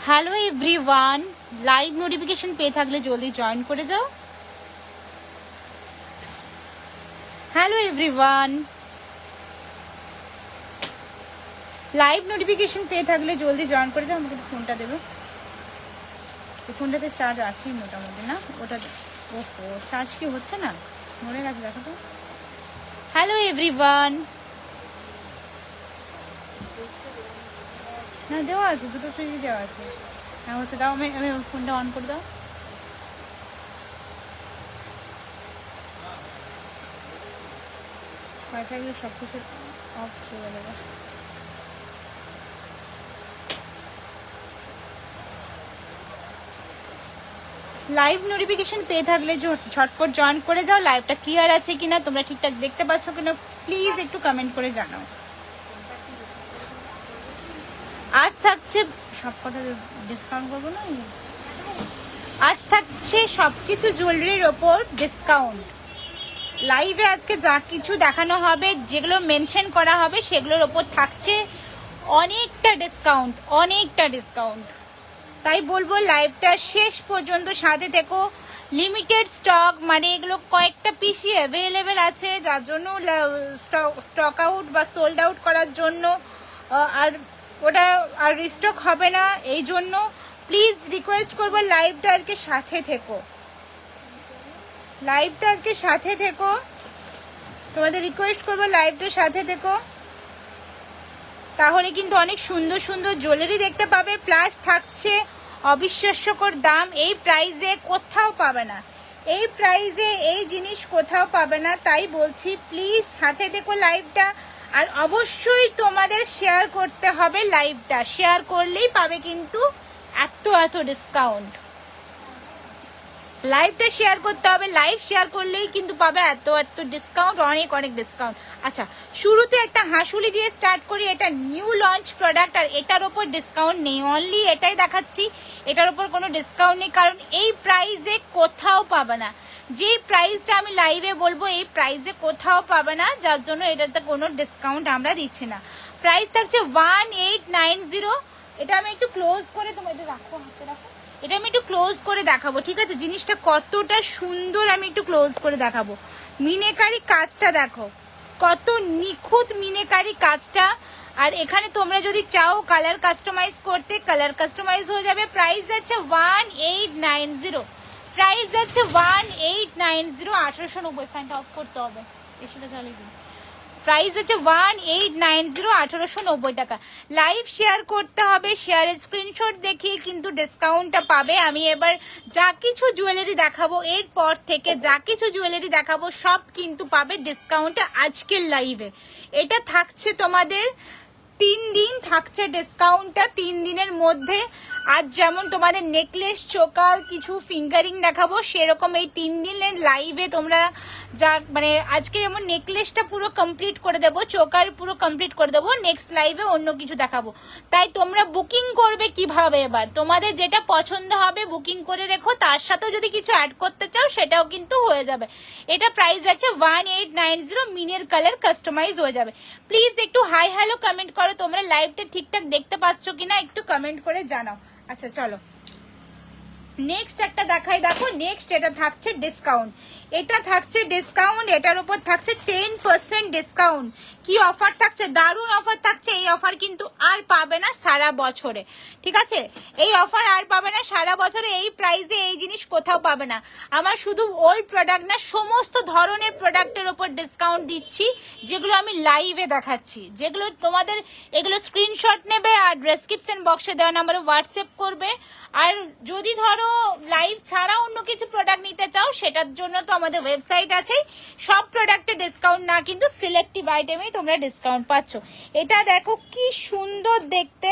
Hello everyone, live notification পেয়ে থাকলে জলদি জয়েন করে যাও। হ্যালো এভরিওয়ান, লাইভ নোটিফিকেশন পেয়ে থাকলে জলদি জয়েন করে যাও। আমাকে ফোনটা দেবে, এই ফোনটাতে চার্জ আছেই মোটামুটি, না ওটা ওহো চার্জ কি হচ্ছে না, মরে গেছে দেখো তো। হ্যালো এভরিওয়ান, হ্যাঁ দেওয়া আছে, দুটো সুইচ দেওয়া আছে। হ্যাঁ হচ্ছে, দাও আমি ফোনটা অন করে দাও। ওয়াইফাইগুলো সব কিছু অফ করে দেবো। লাইভ নোটিফিকেশন পেয়ে থাকলে ঝটপট জয়েন করে যাও। লাইভটা ক্লিয়ার আছে কিনা, তোমরা ঠিকঠাক দেখতে পাচ্ছ কিনা, প্লিজ একটু কমেন্ট করে জানাও। আজ থাকছে সব কথা ডিসকাউন্ট করবো না, আজ থাকছে সবকিছু জুয়েলারির ওপর ডিসকাউন্ট। লাইভে আজকে যা কিছু দেখানো হবে, যেগুলো মেনশন করা হবে, সেগুলোর ওপর থাকছে অনেকটা ডিসকাউন্ট, অনেকটা ডিসকাউন্ট। তাই বলবো লাইভটা শেষ পর্যন্ত সাথে থেকো। লিমিটেড স্টক, মানে এগুলো কয়েকটা পিসই অ্যাভেলেবেল আছে, যার জন্য স্টক আউট বা সোল্ড আউট করার জন্য আর ওটা আর রিস্টক হবে না। এই জন্য প্লিজ রিকোয়েস্ট করবো লাইভটা আজকে সাথে থেকো, লাইভটা আজকে সাথে থেকো, তোমাদের রিকোয়েস্ট করবো লাইভটার সাথে থেকো। তাহলে কিন্তু অনেক সুন্দর সুন্দর জুয়েলারি দেখতে পাবে, প্লাস থাকছে অবিশ্বাস্যকর দাম। এই প্রাইসে কোথাও পাবে না, এই প্রাইসে এই জিনিস কোথাও পাবে না। তাই বলছি প্লিজ সাথে থেকো লাইভটা। আর অবশ্যই তোমাদের শেয়ার করতে হবে লাইভটা, শেয়ার করলেই পাবে কিন্তু এত এত ডিসকাউন্ট। লাইভটা শেয়ার করতে হবে, লাইভ শেয়ার করলেই কিন্তু পাবে এত এত ডিসকাউন্ট, অনেক অনেক ডিসকাউন্ট। আচ্ছা, শুরুতে একটা হাঁসুলি দিয়ে স্টার্ট করি। এটা নিউ লঞ্চ প্রোডাক্ট, আর এটার ওপর ডিসকাউন্ট নেই, অনলি এটাই দেখাচ্ছি। এটার ওপর কোনো ডিসকাউন্ট নেই, কারণ এই প্রাইসে কোথাও পাবে না। যেই প্রাইসটা আমি লাইভে বলবো এই প্রাইসে কোথাও পাবে না, যার জন্য এটাতে কোনো ডিসকাউন্ট আমরা দিচ্ছি না। প্রাইস থাকছে 1890। এটা আমি একটু ক্লোজ করে, তোমার এটা রাখো, হাতে রাখো, এটা আমি একটু ক্লোজ করে দেখাবো, ঠিক আছে? জিনিসটা কতটা সুন্দর আমি একটু ক্লোজ করে দেখাবো। মিনেকারি কাজটা দেখো, কত নিখুঁত মিনেকারি কাজটা। আর এখানে তোমরা যদি চাও কালার কাস্টমাইজ করতে, কালার কাস্টমাইজ হয়ে যাবে। প্রাইস যাচ্ছে 1890, প্রাইস যাচ্ছে 1890। 1890, ফ্যানটা অফ করতে হবে, এসিটা চালিয়ে দিন। প্রাইস আছে 1890, 1890 টাকা। লাইভ শেয়ার করতে হবে, শেয়ারের স্ক্রিনশট দেখিয়ে কিন্তু ডিসকাউন্টটা পাবে। আমি এবার যা কিছু জুয়েলারি দেখাবো, এরপর থেকে যা কিছু জুয়েলারি দেখাবো সব কিন্তু পাবে ডিসকাউন্টে আজকের লাইভে। এটা থাকছে তোমাদের 3 দিন থাকছে ডিসকাউন্টটা, 3 দিনের মধ্যে। আজ যেমন তোমাদের নেকলেস, চোকার, কিছু ফিঙ্গারিং দেখাবো, সেরকম এই 3 দিনের লাইভে তোমরা যা মানে আজকে যেমন নেকলেসটা পুরো কমপ্লিট করে দেবো, চোকার পুরো কমপ্লিট করে দেবো, নেক্সট লাইভে অন্য কিছু দেখাবো। তাই তোমরা বুকিং করবে কিভাবে, এবার তোমাদের যেটা পছন্দ হবে বুকিং করে রেখো, তার সাথেও যদি কিছু অ্যাড করতে চাও সেটাও কিন্তু হয়ে যাবে। এটা প্রাইস আছে 1890, মিনের কালার কাস্টমাইজ হয়ে যাবে। প্লিজ একটু হাই হ্যালো কমেন্ট করো, তোমরা লাইভটা ঠিকঠাক দেখতে পাচ্ছ কিনা একটু কমেন্ট করে জানাও। আচ্ছা চলো নেক্সট একটা দেখাই। দেখো নেক্সট এটা থাকছে ডিসকাউন্ট, এটা থাকছে ডিসকাউন্ট, এটার উপর থাকছে 10% ডিসকাউন্ট। কি অফার থাকছে, দারুণ অফার থাকছে। এই অফার কিন্তু আর পাবে না সারা বছরে, ঠিক আছে? এই অফার আর পাবে না সারা বছরে, এই প্রাইসে এই জিনিস কোথাও পাবে না। আমার শুধু ওল্ড প্রোডাক্ট না, সমস্ত ধরনের প্রোডাক্টের উপর ডিসকাউন্ট দিচ্ছি, যেগুলো আমি লাইভে দেখাচ্ছি, যেগুলো তোমাদের এগুলো স্ক্রিনশট নেবে আর ডেসক্রিপশন বক্সে দেওয়া নাম্বারে হোয়াটসঅ্যাপ করবে। আর যদি ধরো লাইভ ছাড়া অন্য কিছু প্রোডাক্ট নিতে চাও, সেটার জন্য তো আমাদের ওয়েবসাইট আছে। সব প্রোডাক্টে ডিসকাউন্ট না, কিন্তু সিলেক্টিভ আইটেমেই তোমরা ডিসকাউন্ট পাচ্ছ। এটা দেখো কি সুন্দর দেখতে,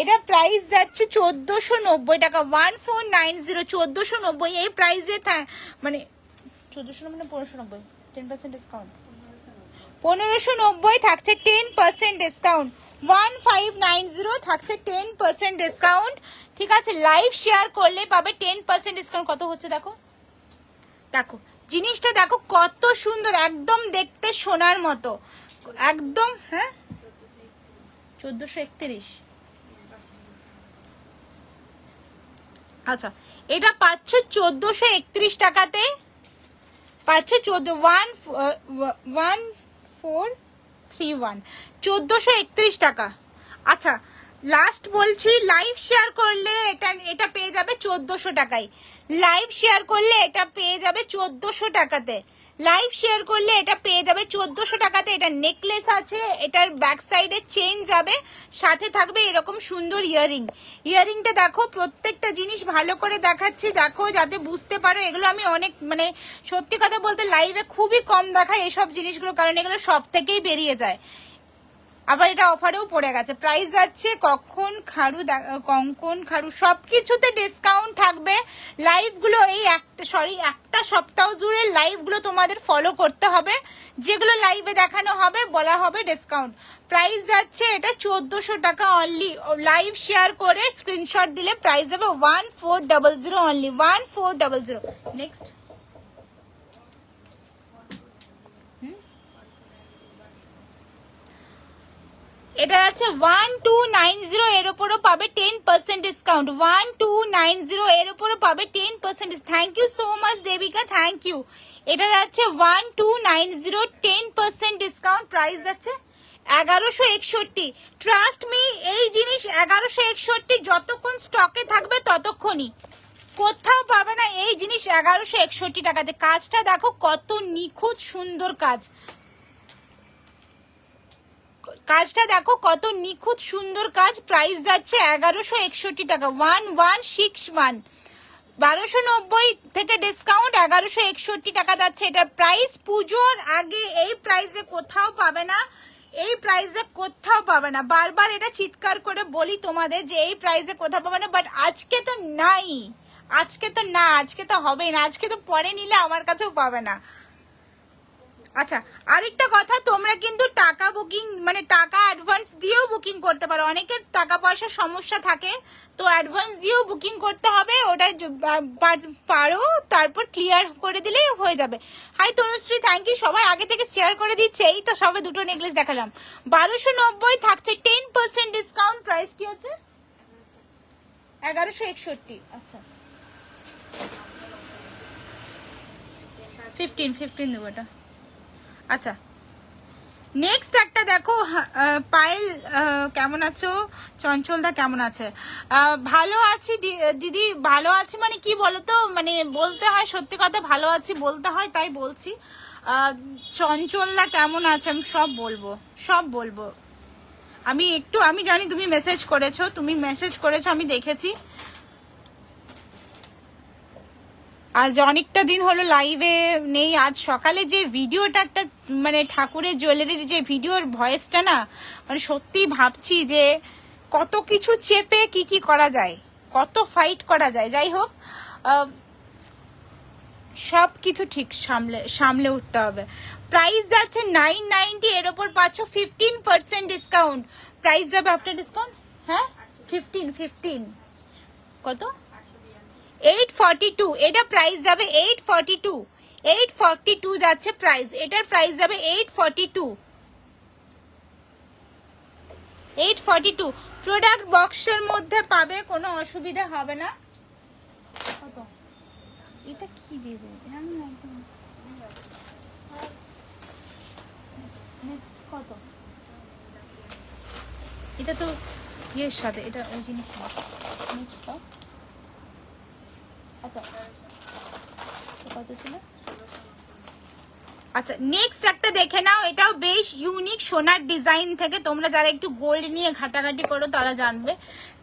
এটা প্রাইস যাচ্ছে 1490 টাকা, 1490, 1490। এই প্রাইসে মানে 1490 মানে 1590, 10% ডিসকাউন্ট, 1590 থাকছে 10% ডিসকাউন্ট, 1590 থাকছে 10% ডিসকাউন্ট, ঠিক আছে? লাইভ শেয়ার করলে পাবে 10% ডিসকাউন্ট। কত হচ্ছে দেখো, দেখো জিনিসটা দেখো কত সুন্দর, একদম দেখতে সোনার মতো, একদম। হ্যাঁ 1431, আচ্ছা, এটা পাচ্ছ 1431 টাকাতে, পাচ্ছ 1431, 1431 টাকা। আচ্ছা, লাস্ট বলছি, লাইভ শেয়ার করলে এটা পেয়ে যাবে 1400 টাকায়। লাইভ শেয়ার করলে এটা পেয়ে যাবে 1400 টাকাতে। লাইভ শেয়ার করলে এটা পেয়ে যাবে 1400 টাকাতে। এটা নেকলেস আছে, এটার ব্যাক সাইডে চেইন যাবে, সাথে থাকবে এরকম সুন্দর ইয়াররিং। ইয়াররিংটা দেখো, প্রত্যেকটা জিনিস ভালো করে দেখাচ্ছি, দেখো যাতে বুঝতে পারো। এগুলো আমি অনেক, মানে সত্যি কথা বলতে লাইভে খুবই কম দেখাই এসব জিনিসগুলো, কারণ এগুলো সব থেকেই বেরিয়ে যায়। আবার এটা অফারেও পড়ে গেছে। প্রাইস যাচ্ছে কঙ্কন খারু সবকিছুতে ডিসকাউন্ট থাকবে। লাইভগুলো এই একটা সপ্তাহ জুড়ে লাইভগুলো তোমাদের ফলো করতে হবে, যেগুলো লাইভে দেখানো হবে বলা হবে ডিসকাউন্ট। প্রাইস যাচ্ছে এটা 1400 টাকা অনলি। লাইভ শেয়ার করে স্ক্রিনশট দিলে প্রাইস যাবে 1400 অনলি, 1400। নেক্সট, এটা আছে 1290, এর উপরও পাবে 10% ডিসকাউন্ট। 1290 এর উপরও পাবে 10%। Thank you so much Debika, thank you. এটা যাচ্ছে 1290, 10% ডিসকাউন্ট। প্রাইস যাচ্ছে 1161। ট্রাস্ট মি, এই জিনিস 1161 যতক্ষণ স্টকে থাকবে ততক্ষণই, কোথাও পাবে না এই জিনিস 1161 টাকাতে। কাজটা দেখো কত নিখুঁত সুন্দর কাজ, কাজটা দেখো কত নিখুঁত সুন্দর কাজ। প্রাইস যাচ্ছে 1161 টাকা, 1161। 1290 থেকে ডিসকাউন্ট 1161 টাকা যাচ্ছে এটার প্রাইস। পুজোর আগে এই প্রাইসে কোথাও পাবে না, এই প্রাইসে কোথাও পাবে না। বারবার এটা চিৎকার করে বলি তোমাদের যে এই প্রাইসে কোথাও পাবে না, বাট আজকে তো নাই, আজকে তো না, আজকে তো হবে না, আজকে তো পরে নিলে আমার কাছেও পাবে না। আচ্ছা, আরেকটা কথা, তোমরা কিন্তু টাকা বুকিং, মানে টাকা অ্যাডভান্স দিয়েও বুকিং করতে পারো। অনেকের টাকা পয়সার সমস্যা থাকে, তো অ্যাডভান্স দিয়েও বুকিং করতে হবে। ওটা পারো, তারপর ক্লিয়ার করে দিলেই হয়ে যাবে। Hi Tanushree, thank you. সবাই আগে থেকে শেয়ার করে দিচ্ছে। এই তো সবে দুটো নেকলেস দেখালাম। 1290 থাকছে 10% ডিসকাউন্ট। প্রাইস কি হচ্ছে 1161। আচ্ছা, 15 দেবো এটা। আচ্ছা, নেক্সট একটা দেখো, পায়েল কেমন আছো? চঞ্চলদা কেমন আছে? ভালো আছি দিদি, ভালো আছি মানে কি বলতো, মানে বলতে হয় সত্যি কথা, ভালো আছি বলতে হয়, তাই বলছি। চঞ্চলদা কেমন আছে আমি সব বলবো, সব বলবো। আমি জানি তুমি মেসেজ করেছো, আমি দেখেছি। আজ অনেকটা দিন হলো লাইভে নেই। আজ সকালে যে ভিডিওটা, একটা মানে ঠাকুরের জুয়েলারির যে ভিডিওর ভয়েসটা না, মানে সত্যি ভাবছি যে কত কিছু চেপে কি করা যায়, কত ফাইট করা যায়। যাই হোক, সব কিছু ঠিক সামলে উঠতে হবে। প্রাইস যাচ্ছে 990, এর ওপর পাচ্ছ 15% ডিসকাউন্ট। প্রাইস যাবে আফটার ডিসকাউন্ট, হ্যাঁ 15 কত 842। এটা প্রাইস যাবে 842 যাচ্ছে প্রাইস। এটার প্রাইস যাবে 842। প্রোডাক্ট বক্সের মধ্যে পাবে, কোনো অসুবিধা হবে না। কত এটা কি দেবে আমি একদম নেক্সট কত, এটা তো ইয়ের সাথে, এটা ওই জিনিস নেক্সট। আচ্ছা, কত ছিল? আচ্ছা, নেক্সট একটা দেখে নাও, এটাও বেশ ইউনিক সোনার ডিজাইন থেকে। তোমরা যারা একটু গোল্ড নিয়ে ঘাটাঘাটি করো তারা জানবে।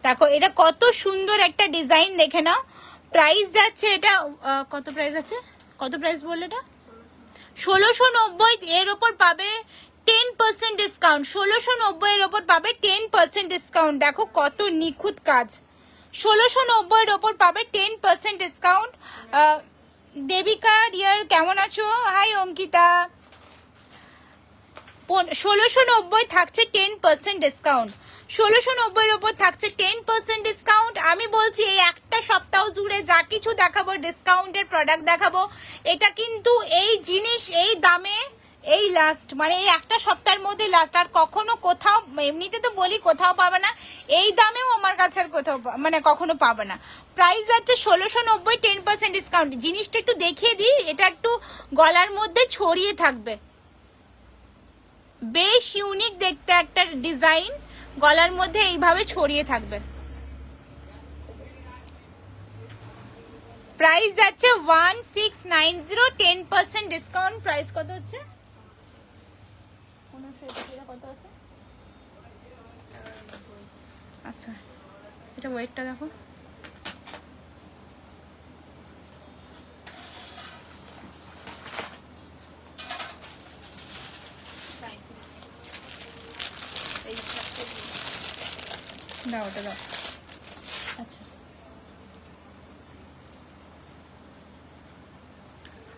দেখো এটা কত সুন্দর একটা ডিজাইন, দেখে নাও। প্রাইস যাচ্ছে এটা কত প্রাইস আছে, কত প্রাইস বললে এটা 1690। এর ওপর পাবে 10% ডিসকাউন্ট। 1690 এর ওপর পাবে 10% ডিসকাউন্ট। দেখো কত নিখুঁত কাজ। 1690 এর ওপর পাবে 10% ডিসকাউন্ট। দেবিকা ডিয়ার কেমন আছো? হাই অঙ্কিতা। 1690 থাকছে 10% ডিসকাউন্ট। 1690 এর ওপর থাকছে 10% ডিসকাউন্ট। আমি বলছি এই একটা সপ্তাহ জুড়ে যা কিছু দেখাবো ডিসকাউন্টের প্রোডাক্ট দেখাবো। এটা কিন্তু এই জিনিস এই দামে এই লাস্ট, মানে এই একটা সপ্তাহের মধ্যে লাস্ট, আর কখনো কোথাও, এমনিতে তো বলি কোথাও পাবে না, এই দামেও আমার কাছে আর কোথাও মানে কখনো পাবে না। প্রাইস আছে 1690, 10% ডিসকাউন্ট। জিনিসটা একটু দেখিয়ে দিই, এটা একটু গলার মধ্যে ছড়িয়ে থাকবে, বেশ ইউনিক দেখতে একটা ডিজাইন, গলার মধ্যে এইভাবে ছড়িয়ে থাকবে। প্রাইস যাচ্ছে 1690, 10% ডিসকাউন্ট। প্রাইস কত হচ্ছে? কত আছে? আচ্ছা, এটা ওয়েটটা দেখো। দাও ওটা দাও। আচ্ছা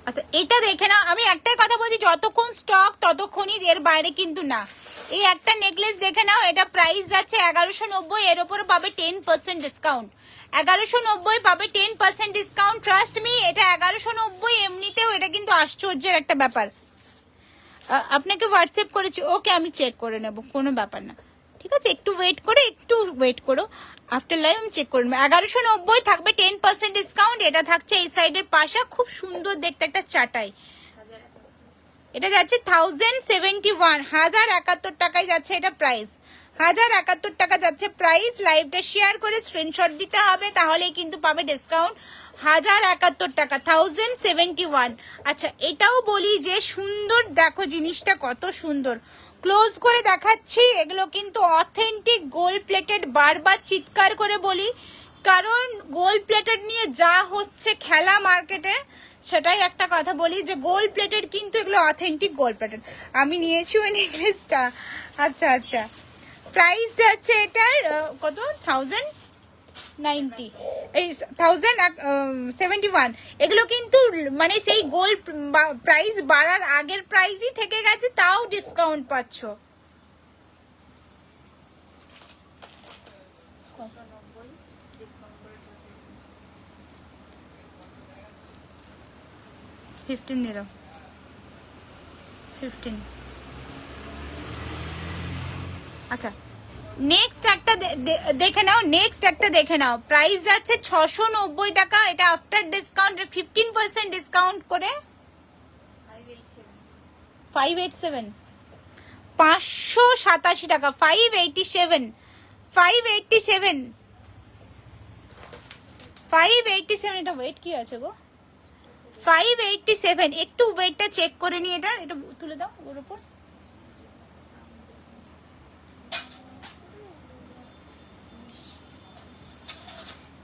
আচ্ছা, এটা দেখে না, আমি একটাই কথা বলছি, যতক্ষণ স্টক ততক্ষণই, এর বাইরে কিন্তু না। এই একটা নেকলেস দেখে নাও, এটা প্রাইস যাচ্ছে 1190, এর উপরে পাবে 10% ডিসকাউন্ট। 1190 পাবে 10% ডিসকাউন্ট। ট্রাস্ট মি, এটা 1190 এমনিতেও, এটা কিন্তু আশ্চর্যের একটা ব্যাপার। আপনাকে হোয়াটসঅ্যাপ করেছি, ওকে আমি চেক করে নেব, কোনো ব্যাপার না, ঠিক আছে, একটু ওয়েট করো, আফটার লাইভ আমি চেক করে নেবো। 1190 থাকবে 10% ডিসকাউন্ট। এটা থাকছে এই সাইডের পাশা, খুব সুন্দর দেখতে একটা চাটাই। এটা যাচ্ছে 1071, 1071 টাকায় যাচ্ছে এটা প্রাইস, 1071 টাকা যাচ্ছে প্রাইস। লাইভটা শেয়ার করে স্ক্রিনশট দিতে হবে, তাহলেই কিন্তু পাবে ডিসকাউন্ট। 1071 টাকা, 1071। আচ্ছা, এটাও বলি যে সুন্দর, দেখো জিনিসটা কত সুন্দর, ক্লোজ করে দেখাচ্ছি। এগুলো কিন্তু অথেন্টিক গোল্ড প্লেটেড, বারবার চিৎকার করে বলি, কারণ গোল্ড প্লেটেড নিয়ে যা হচ্ছে খেলা মার্কেটে, সেটাই একটা কথা বলি যে গোল্ড প্লেটেড কিন্তু এগুলো অথেন্টিক গোল্ড প্লেটেড। আমি নিয়েছি ওই নেকলেসটা। আচ্ছা আচ্ছা, প্রাইস যাচ্ছে এটার কত? 1090, এই 1071। এগুলো কিন্তু মানে সেই গোল্ড প্রাইস বাড়ার আগের প্রাইসই থেকে গেছে, তাও ডিসকাউন্ট পাচ্ছ। ফিফটিন দিয়ে দাও, 15। আচ্ছা, নেক্সট একটা দেখে নাও, প্রাইস যাচ্ছে 690 টাকা, এটা আফটার ডিসকাউন্ট 15% ডিসকাউন্ট করে 587, 587 টাকা, 587, 587। এটা ওয়েট কি আছে গো? 587। একটু ওয়েটটা চেক করে নি, এটা তুলে দাও ওর উপর।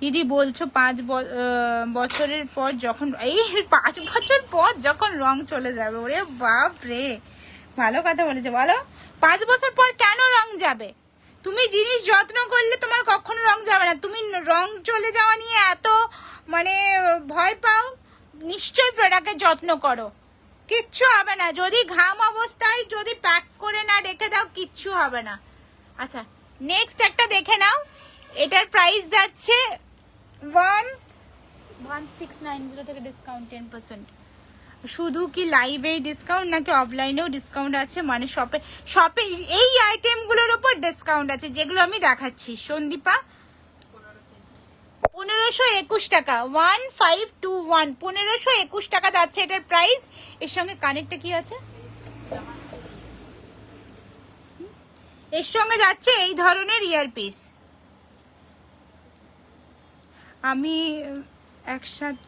দিদি বলছো 5 বছরের পর যখন, এই 5 বছর পর যখন রং চলে যাবে, ওরে বাপ রে, ভালো কথা বলেছে। বলো, 5 বছর পর কেন রং যাবে? তুমি জিনিস যত্ন করলে তোমার কখনো রং যাবে না। তুমি রং চলে যাওয়া নিয়ে এত মানে ভয় পাও, নিশ্চয়ই প্রোডাক্টের যত্ন করো, কিচ্ছু হবে না। যদি ঘাম অবস্থায় যদি প্যাক করে না রেখে দাও, কিচ্ছু হবে না। আচ্ছা, নেক্সট একটা দেখে নাও, এটার প্রাইস যাচ্ছে 1690 থেকে ডিসকাউন্ট 10%। শুধু কি লাইভে ডিসকাউন্ট নাকি অফলাইনেও ডিসকাউন্ট আছে? মানে শপে এই আইটেমগুলোর উপর ডিসকাউন্ট আছে যেগুলো আমি দেখাচ্ছি। সন্দীপা, 1521 টাকা, 1521, 1521 টাকা যাচ্ছে এটার প্রাইস। এর সঙ্গে কানেরটা কি আছে? এর সঙ্গে যাচ্ছে এই ধরনের ইয়ারপিস। আমি একসাথে,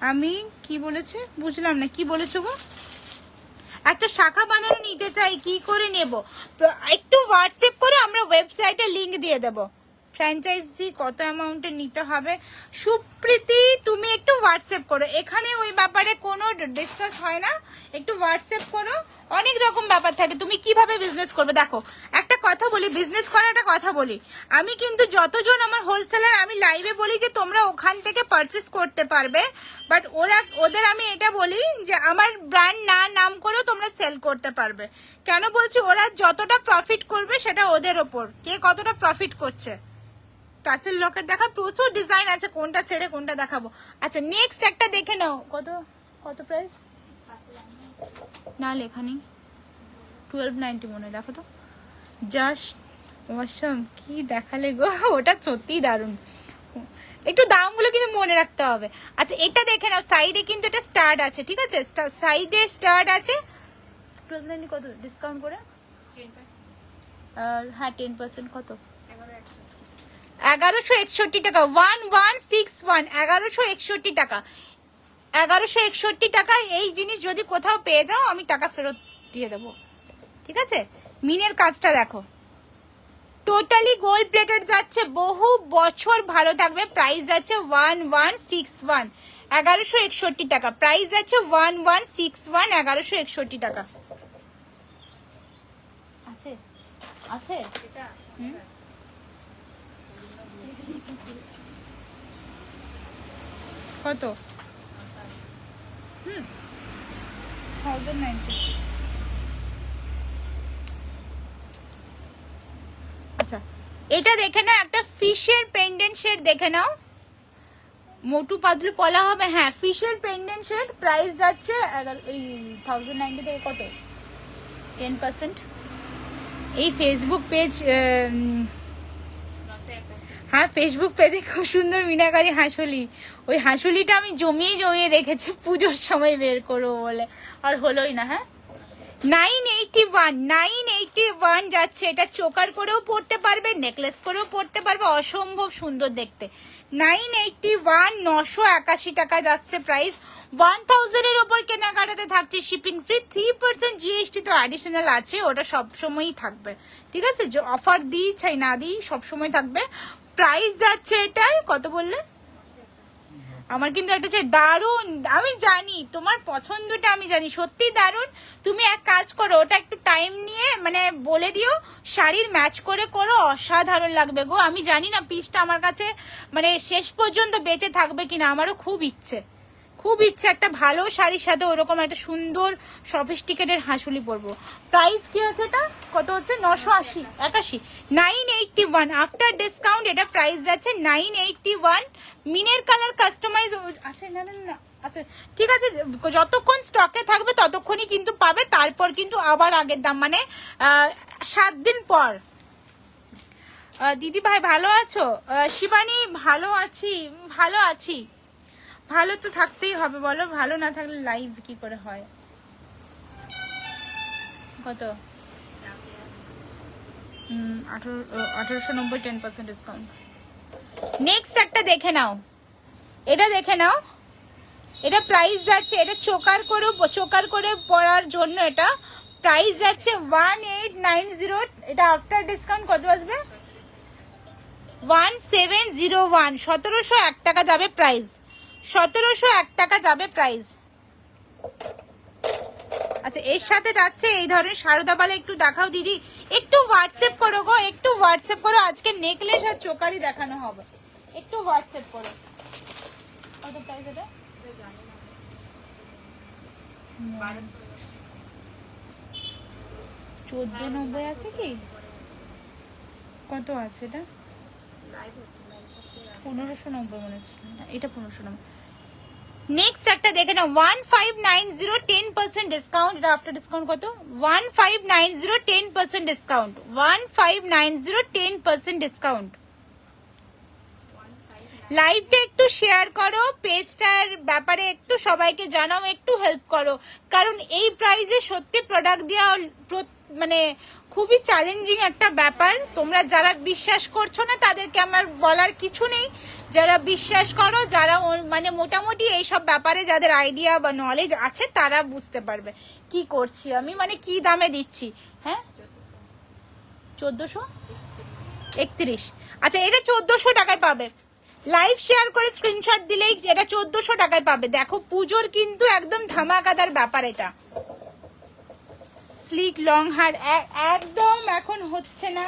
আমি কি বলেছে বুঝলাম না, কি বলেছো গো? একটা শাখা বাঁধানো নিতে চাই, কি করে নেব? একটু হোয়াটসঅ্যাপ করে আমরা ওয়েবসাইটে লিংক দিয়ে দেবো। ফ্র্যাঞ্চাইজি কত অ্যামাউন্টে নিতে হবে? সুপ্রীতি, তুমি একটু হোয়াটসঅ্যাপ করো, এখানে ওই ব্যাপারে কোনো ডিসকাস হয় না, একটু হোয়াটসঅ্যাপ করো। অনেক রকম ব্যাপার থাকে, তুমি কিভাবে বিজনেস করবে। দেখো, একটা কথা বলি, বিজনেস করার একটা কথা বলি, আমি কিন্তু যতজন আমার হোলসেলার আমি লাইভে বলি যে তোমরা ওখান থেকে পারচেস করতে পারবে, বাট ওদের আমি এটা বলি যে আমার ব্র্যান্ড নাম করেও তোমরা সেল করতে পারবে। কেন বলছি? ওরা যতটা প্রফিট করবে সেটা ওদের ওপর, কে কতটা প্রফিট করছে। টাসেল লকেট দেখার প্রচুর ডিজাইন আছে, কোনটা ছেড়ে কোনটা দেখাবো। আচ্ছা, নেক্সট একটা দেখে নাও, কত প্রাইস? না লেখা নেই, 1290 মনে হয়, দেখো তো। জাস্ট অসম, কি দেখালে গো, ওটা সত্যিই দারুণ। একটু দামগুলো কিন্তু মনে রাখতে হবে। আচ্ছা এটা দেখে নাও, সাইডে কিন্তু এটা স্টার্ট আছে, ঠিক আছে, সাইডে স্টার্ট আছে। 1290 কত ডিসকাউন্ট করে? হ্যাঁ 10% কত? 1161 টাকা। 1161, 1161 টাকা, 1161 টাকা। এই জিনিস যদি কোথাও পেয়ে যাও আমি টাকা ফেরত দিয়ে দেবো, ঠিক আছে। মিনের কাজটা দেখো, টোটালি গোল্ড প্লেটেড যাচ্ছে, বহু বছর ভালো থাকবে। প্রাইস যাচ্ছে 1161, 1161 টাকা। প্রাইস যাচ্ছে 1161, 1161 টাকা। আছে আছে কত? 1090। আচ্ছা এটা দেখে নাও, একটা ফিশের পেন্ডেন্ট সেট দেখে নাও, মোটু পাতলু পলা হবে। হ্যাঁ ফিশের পেন্ডেন্ট সেট, প্রাইস যাচ্ছে 1090 থেকে কত? 10%। এই ফেসবুক পেজ, হ্যাঁ ফেসবুক পেজে খুব সুন্দর মিনাকারি হাঁসুলি, ওই হাঁসুলিটা আমি জমিয়ে রেখেছি পুজোর সময় বের করবো বলে, আর হলোই না। হ্যাঁ 981 যাচ্ছে। এটা চোকার করেও পড়তে পারবে, নেকলেস করেও পড়তে পারবে, অসম্ভব সুন্দর দেখতে। 981, 981 টাকা যাচ্ছে প্রাইস। 1000 এর উপর কেনাকাটাতে থাকছে শিপিং ফ্রি, 3% জিএসটি তো অ্যাডিশনাল আছে, ওটা সবসময়ই থাকবে, ঠিক আছে। যে অফার দিই চাই না দিই সবসময় থাকবে। প্রাইস যাচ্ছে এটার কত বললে? আমার কিন্তু একটা চাই, দারুণ। আমি জানি তোমার পছন্দটা, আমি জানি সত্যি দারুণ। তুমি এক কাজ করো, ওটা একটু টাইম নিয়ে মানে বলে দিও, শাড়ির ম্যাচ করে করো, অসাধারণ লাগবে গো। আমি জানি না পিসটা আমার কাছে মানে শেষ পর্যন্ত বেঁচে থাকবে কিনা, আমারও খুব ইচ্ছে একটা ভালো শাড়ির সাথে ওরকম একটা সুন্দর সফিস্টিকেটেড হাঁসুলি পরবো। প্রাইস কি আছে এটা? কত হচ্ছে? 981, 981 আফটার ডিসকাউন্ট। এটা প্রাইস যাচ্ছে 981। মিনের কালার কাস্টমাইজ আছে না? আচ্ছা ঠিক আছে, যতক্ষণ স্টকে থাকবে ততক্ষণই কিন্তু পাবে, তারপর কিন্তু আবার আগের দাম, মানে 7 দিন পর। দিদি ভাই ভালো আছো? শিবানী ভালো আছি। ভালো তো থাকতেই হবে বলো, ভালো না থাকলে লাইভ কি করে হয়? কত? 1890, 10% ডিসকাউন্ট। নেক্সট একটা দেখে নাও, এটা দেখে নাও। এটা প্রাইস যাচ্ছে, এটা চোকার করে পরার জন্য এটা প্রাইস যাচ্ছে 1890। এটা আফটার ডিসকাউন্ট কত আসবে? 1701, 1701 টাকা যাবে প্রাইস, 1701 টাকা যাবে প্রাইস। আচ্ছা এর সাথে যাচ্ছে এই ধরনের সারদাবালা, একটু দেখাও দিদি, একটু হোয়াটসঅ্যাপ করো গো, একটু হোয়াটসঅ্যাপ করো। আজকে নেকলেস আর চোকারি দেখানো হবে, একটু হোয়াটসঅ্যাপ করো। কত প্রাইস এটা? 1490 আছে কি? কত আছে এটা? 1590 মনে হচ্ছে, এটা 1590। নেক্সট একটা দেখে নাও, 1590, 10% ডিসকাউন্ট। এটা আফটার ডিসকাউন্ট কত? 1590, 10% ডিসকাউন্ট, 1590, 10% ডিসকাউন্ট। লাইভটা একটু শেয়ার করো, পেজটার ব্যাপারে একটু সবাইকে জানাও, একটু হেল্প করো, কারণ এই প্রাইসে সত্যি প্রোডাক্ট দেওয়া মানে খুবই চ্যালেঞ্জিং একটা ব্যাপার। তোমরা যারা বিশ্বাস করছো না তাদেরকে আমার বলার কিছু নেই, যারা বিশ্বাস করো, যারা মানে মোটামুটি এইসব ব্যাপারে যাদের আইডিয়া বা নলেজ আছে তারা বুঝতে পারবে কি করছি আমি, মানে কি দামে দিচ্ছি। হ্যাঁ 1431। আচ্ছা এটা 1400 টাকায় পাবে, লাইভ শেয়ার করে স্ক্রিনশট দিলেই এটা 1400 টাকায় পাবে। দেখো পুজোর কিন্তু একদম ধামাকাদার ব্যাপার এটা। স্লিক লং হার একদম এখন হচ্ছে না,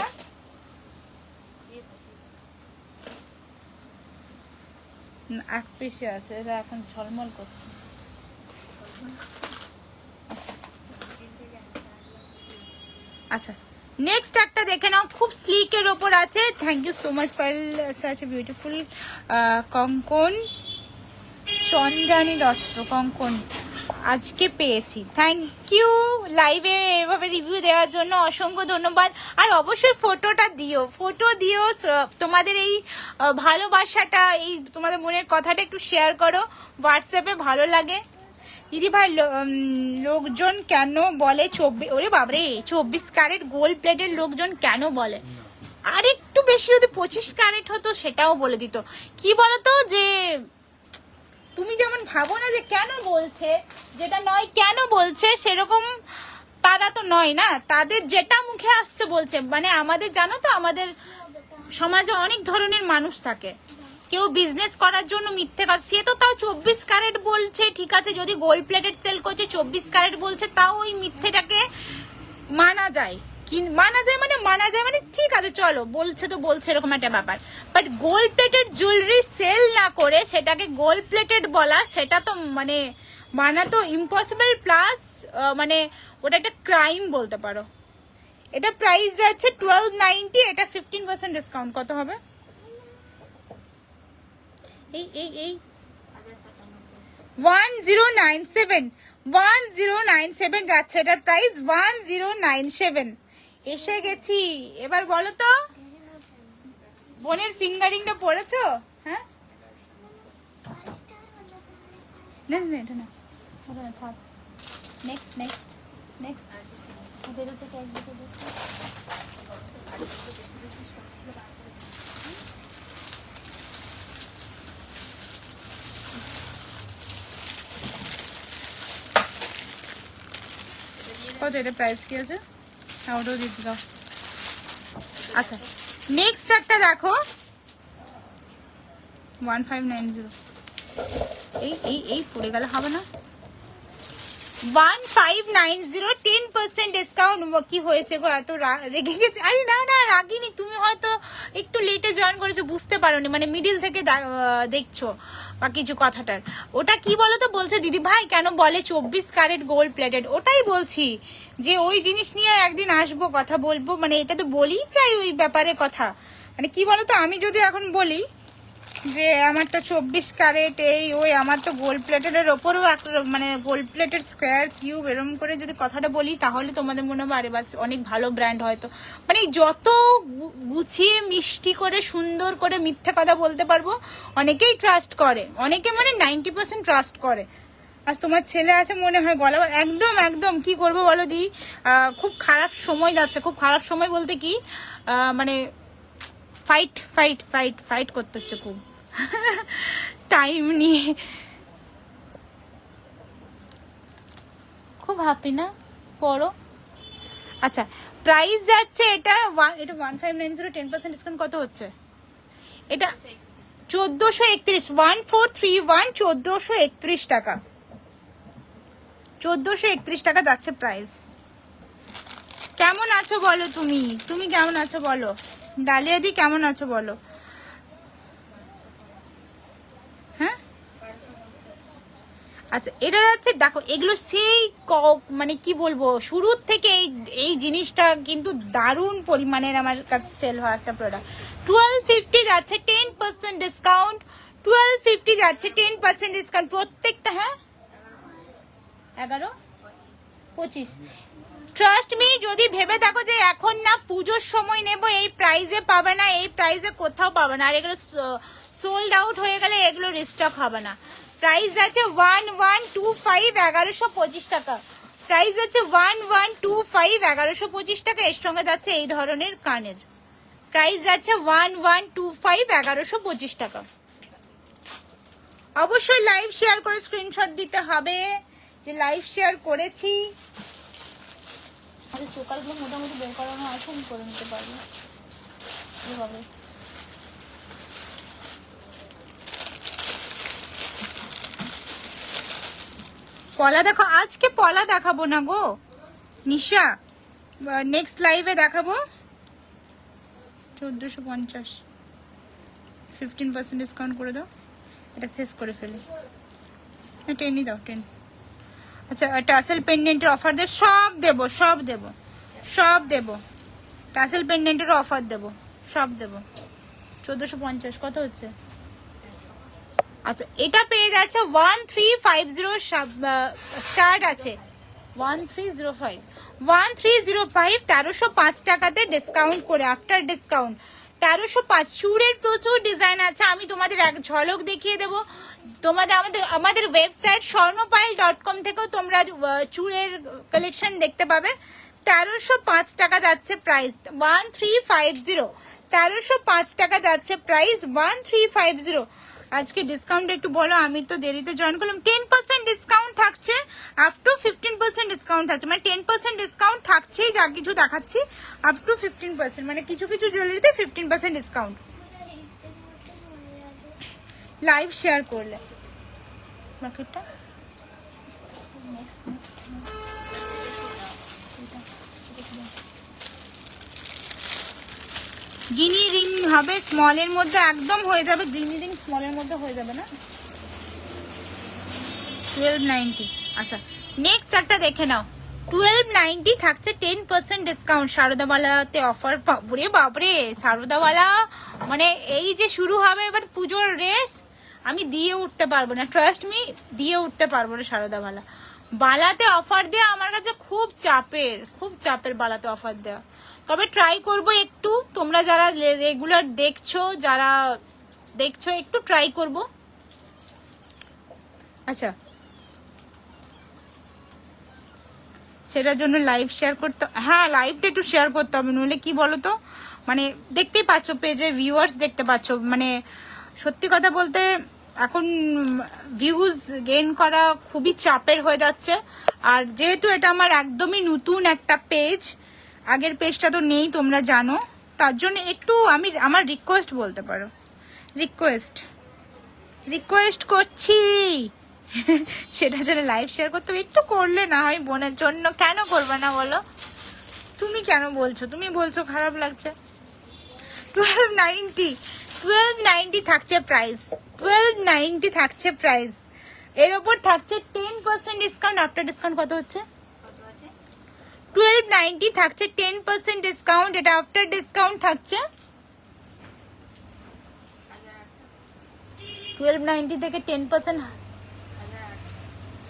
এক পিসে আছে, এটা এখন ঝলমল করছে। আচ্ছা নেক্সট একটা দেখে নাও, খুব স্লিকের ওপর আছে। Thank you so much Payel, such a beautiful kankan, Chandrani Dutta কঙ্কন। আজকে পেয়েছি। থ্যাংক ইউ লাইভে এভাবে রিভিউ দেওয়ার জন্য অসংখ্য ধন্যবাদ। আর অবশ্যই ফটো দিও, তোমাদের এই ভালোবাসাটা, এই তোমাদের মনের কথাটা একটু শেয়ার করো হোয়াটসঅ্যাপে, ভালো লাগে। দিদি ভাই লোকজন কেন বলে 24, ওরে বাবরে 24 ক্যারেট গোল্ড প্লেটের লোকজন কেন বলে? আর একটু বেশি যদি 25 ক্যারেট হতো সেটাও বলে দিত। কি বলতো, যে তুমি যেমন ভাবো না যে কেন বলছে, যেটা নয় কেন বলছে, সেরকম তারা তো নয় না, তাদের যেটা মুখে আসছে বলছে। মানে আমাদের জানো তো, আমাদের সমাজে অনেক ধরনের মানুষ থাকে। কেউ বিজনেস করার জন্য মিথ্যে কথা, সে তো তাও 24 ক্যারেট বলছে, ঠিক আছে, যদি গোল্ড প্লেটেড সেল করছে 24 ক্যারেট বলছে, তাও ওই মিথ্যেটাকে মানা যায়। মানা যায় মানে ঠিক আছে, চলো বলছে তো বলছে, এরকম একটা ব্যাপার। But gold plated jewellery sell না করে সেটাকে গোল্ড প্লেটেড বলা, সেটা তো মানে মানা তো ইম্পসিবল, প্লাস মানে ওটা একটা ক্রাইম বলতে পারো। এটা প্রাইস যাচ্ছে 1290, এটা 15% ডিসকাউন্ট। কত হবে? এই 1097 যাচ্ছে, এটার প্রাইস 1097। এসে গেছি। এবার বলো তো, বোনের ফিঙ্গারিংটা পড়েছো? হ্যাঁ, না না এটা না, নেক্সট নেক্সট নেক্সট বেরো থেকে একদিকে কত, এটা প্রাইস কি আছে? ওটাও দিতে দাও। আচ্ছা, নেক্সট একটা দেখো, 1590। এই পড়ে গেলে হবে না? 1590, 10% ডিসকাউন্ট। কি হয়েছে গো, এত রেগে গেছে? আরে না না, রাগিনি, তুমি হয়তো একটু লেটে জয়েন করেছো, বুঝতে পারোনি, মানে মিডিল থেকে দেখছো বা কিছু কথাটার। ওটা কি বলো তো, বলছে দিদি ভাই কেন বলে 24 ক্যারেট গোল্ড প্লেটেড। ওটাই বলছি যে ওই জিনিস নিয়ে একদিন আসবো, কথা বলবো, মানে এটা তো বলি প্রায় ওই ব্যাপারে কথা। মানে কি বলতো, আমি যদি এখন বলি যে আমার তো 24 ক্যারেট এই ওই, আমার তো গোল্ড প্লেটের ওপরও মানে গোল্ড প্লেটের স্কোয়ার কিউব এরকম করে যদি কথাটা বলি, তাহলে তোমাদের মনে হবে আরে বাস অনেক ভালো ব্র্যান্ড হয়তো। মানে যত গুছিয়ে মিষ্টি করে সুন্দর করে মিথ্যে কথা বলতে পারবো, অনেকেই ট্রাস্ট করে, অনেকে মানে 90% ট্রাস্ট করে। আজ তোমার ছেলে আছে মনে হয় গলা, একদম একদম কি করবো বলো দি, খুব খারাপ সময় যাচ্ছে। খুব খারাপ সময় বলতে কি, মানে ফাইট ফাইট ফাইট ফাইট করতে হচ্ছে খুব টাইম নিয়ে। খুব হ্যাপি না পড়ো। আচ্ছা, প্রাইস যাচ্ছে এটা 1590, 10% ডিসকাউন্ট কত হচ্ছে? এটা 1431, 1431, 1431 টাকা, 1431 টাকা যাচ্ছে প্রাইস। কেমন আছো বলো, তুমি কেমন আছো বলো, ডালিয়া দি কেমন আছো বলো। হ্যাঁ, আচ্ছা, এটা যাচ্ছে দেখো, এগুলো সেই মানে কি বলবো, শুরুর থেকে এই জিনিসটা কিন্তু দারুণ পরিমাণের আমার কাছে সেল হয় একটা প্রোডাক্ট। 1250 যাচ্ছে 10% ডিসকাউন্ট, 1250 যাচ্ছে 10% ডিসকাউন্ট প্রত্যেকটা। হ্যাঁ, 11, 25। ট্রাস্ট মি, যদি ভেবে থাকো যে এখন না পুজোর সময় নেব, এই প্রাইসে পাবে না, এই প্রাইসে কোথাও পাবে না। আর এগুলো সোল্ড আউট হয়ে গেলে এগুলো রিস্টক হবে না। প্রাইস আছে 1125, 1125 টাকা। প্রাইস আছে 1125, 1125 টাকা। এর সঙ্গে যাচ্ছে এই ধরনের কানের। প্রাইস আছে 1125, 1125 টাকা। অবশ্যই লাইভ শেয়ার করে স্ক্রিনশট দিতে হবে যে লাইভ শেয়ার করেছি। চোকালগুলো মোটামুটি বের করানো আছে, আমি করে নিতে পারবো। এভাবে পলা দেখো, আজকে পলা দেখাবো না গো নিশা, নেক্সট লাইভে দেখাবো। 1450, 15% ডিসকাউন্ট করে দাও, এটা শেষ করে ফেলি। 10ই দাও, 10। আচ্ছা, টাসেল পেন্ডেন্টের অফার দেব, সব দেবো, সব দেবো, সব দেবো। টাসেল পেন্ডেন্টের অফার দেবো, সব দেবো। 1450 কত হচ্ছে? আচ্ছা এটা পেয়ে যাচ্ছে 1350 স্টার্ট আছে 1305 1305 টাকাতে ডিসকাউন্ট করে আফটার ডিসকাউন্ট 1305 চুড়ের প্রচুর ডিজাইন আছে। আমি তোমাদের এক ঝলক দেখিয়ে দেবো। তোমাদের আমাদের ওয়েবসাইট স্বর্ণপাইল.com থেকেও তোমরা চুড়ের কালেকশন দেখতে পাবে। 1305 টাকা যাচ্ছে প্রাইস 1350 1305 টাকা যাচ্ছে প্রাইস 1350। আজকে ডিসকাউন্ট একটু বলো, আমি তো দেরিতে জয়েন করলাম। 10% ডিসকাউন্ট থাকছে, আপ টু 15% ডিসকাউন্ট থাকছে, মানে 10% ডিসকাউন্ট থাকছেই যা কিছু দেখাচ্ছি, আপ টু 15%, মানে কিছু কিছু জুয়েলারিতে 15% ডিসকাউন্ট লাইভ শেয়ার করলে। বাকিটা গিনি রিং হবে স্মলের মধ্যে, একদম হয়ে যাবে গিনি রিং স্মলের মধ্যে হয়ে যাবে না 1290। আচ্ছা নেক্সট একটা দেখে নাও 1290 থাকছে 10% ডিসকাউন্ট শারদাবালাতে অফার। বাবরে বাবরে শারদাবালা, মানে এই যে শুরু হবে এবার পুজোর রেস, আমি দিয়ে উঠতে পারবো না, ট্রাস্ট মি দিয়ে উঠতে পারবো না। শারদাবালা বালাতে অফার দেওয়া আমার কাছে খুব চাপের বালাতে অফার দেওয়া। তবে ট্রাই করব একটু, তোমরা যারা রেগুলার দেখছো একটু ট্রাই করব। আচ্ছা সেটার জন্য লাইভ শেয়ার করতে, হ্যাঁ লাইভটা একটু শেয়ার করতে হবে, নইলে কি বলতো মানে দেখতেই পাচ্ছ পেজে ভিউয়ার্স দেখতে পাচ্ছ, মানে সত্যি কথা বলতে এখন ভিউজ গেইন করা খুবই চাপের হয়ে যাচ্ছে। আর যেহেতু এটা আমার একদমই নতুন একটা পেজ, আগের পেজটা তো নেই তোমরা জানো, তার জন্য একটু আমার রিকোয়েস্ট বলতে পারো, রিকোয়েস্ট করছি সেটা যেন লাইভ শেয়ার করতে একটু করলে না হয় বোনের জন্য। কেন করবে না বলো, তুমি কেন বলছো, তুমি বলছো খারাপ লাগছে। 1290 থাকছে প্রাইস, 1290 থাকছে প্রাইস। এর উপর থাকছে 10% ডিসকাউন্ট, আফটার ডিসকাউন্ট কত হচ্ছে 1290 থাকছে 10% ডিসকাউন্ট, এটা আফটার ডিসকাউন্ট থাকছে 1290 থেকে 10%।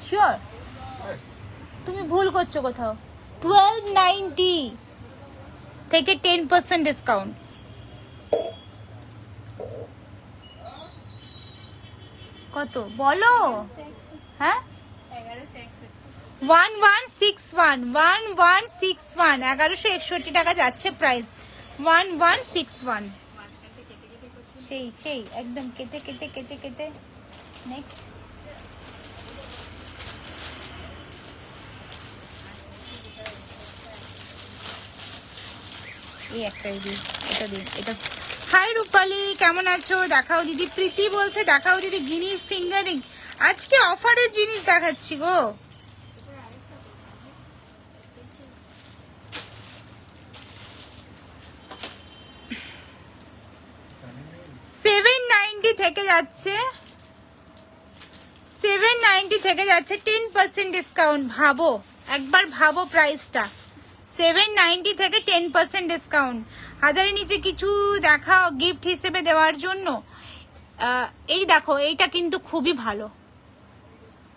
শিওর তুমি ভুল করছো কোথাও, 1290 থেকে 10% ডিসকাউন্ট। কত বলো, হ্যাঁ 1161 1161 টাকা যাচ্ছে প্রাইস 1161। সেই একদম কেটে নেক্সট এই একটাই দিই, এটা দিই, এটা। হাই রূপালী কেমন আছো, দেখাও দিদি। প্রীতি বলছে দেখাও দিদি গিনি ফিঙ্গারিং, আজকে অফারের জিনিস দেখাচ্ছি গো। $790 থেকে যাচ্ছে 10% ডিসকাউন্ট। একবার ভাবো প্রাইসটা, 790 থেকে 10% ডিসকাউন্ট। হাজারের নিচে কিছু দেখাও গিফট হিসেবে দেওয়ার জন্য। এই দেখো এইটা কিন্তু খুবই ভালো,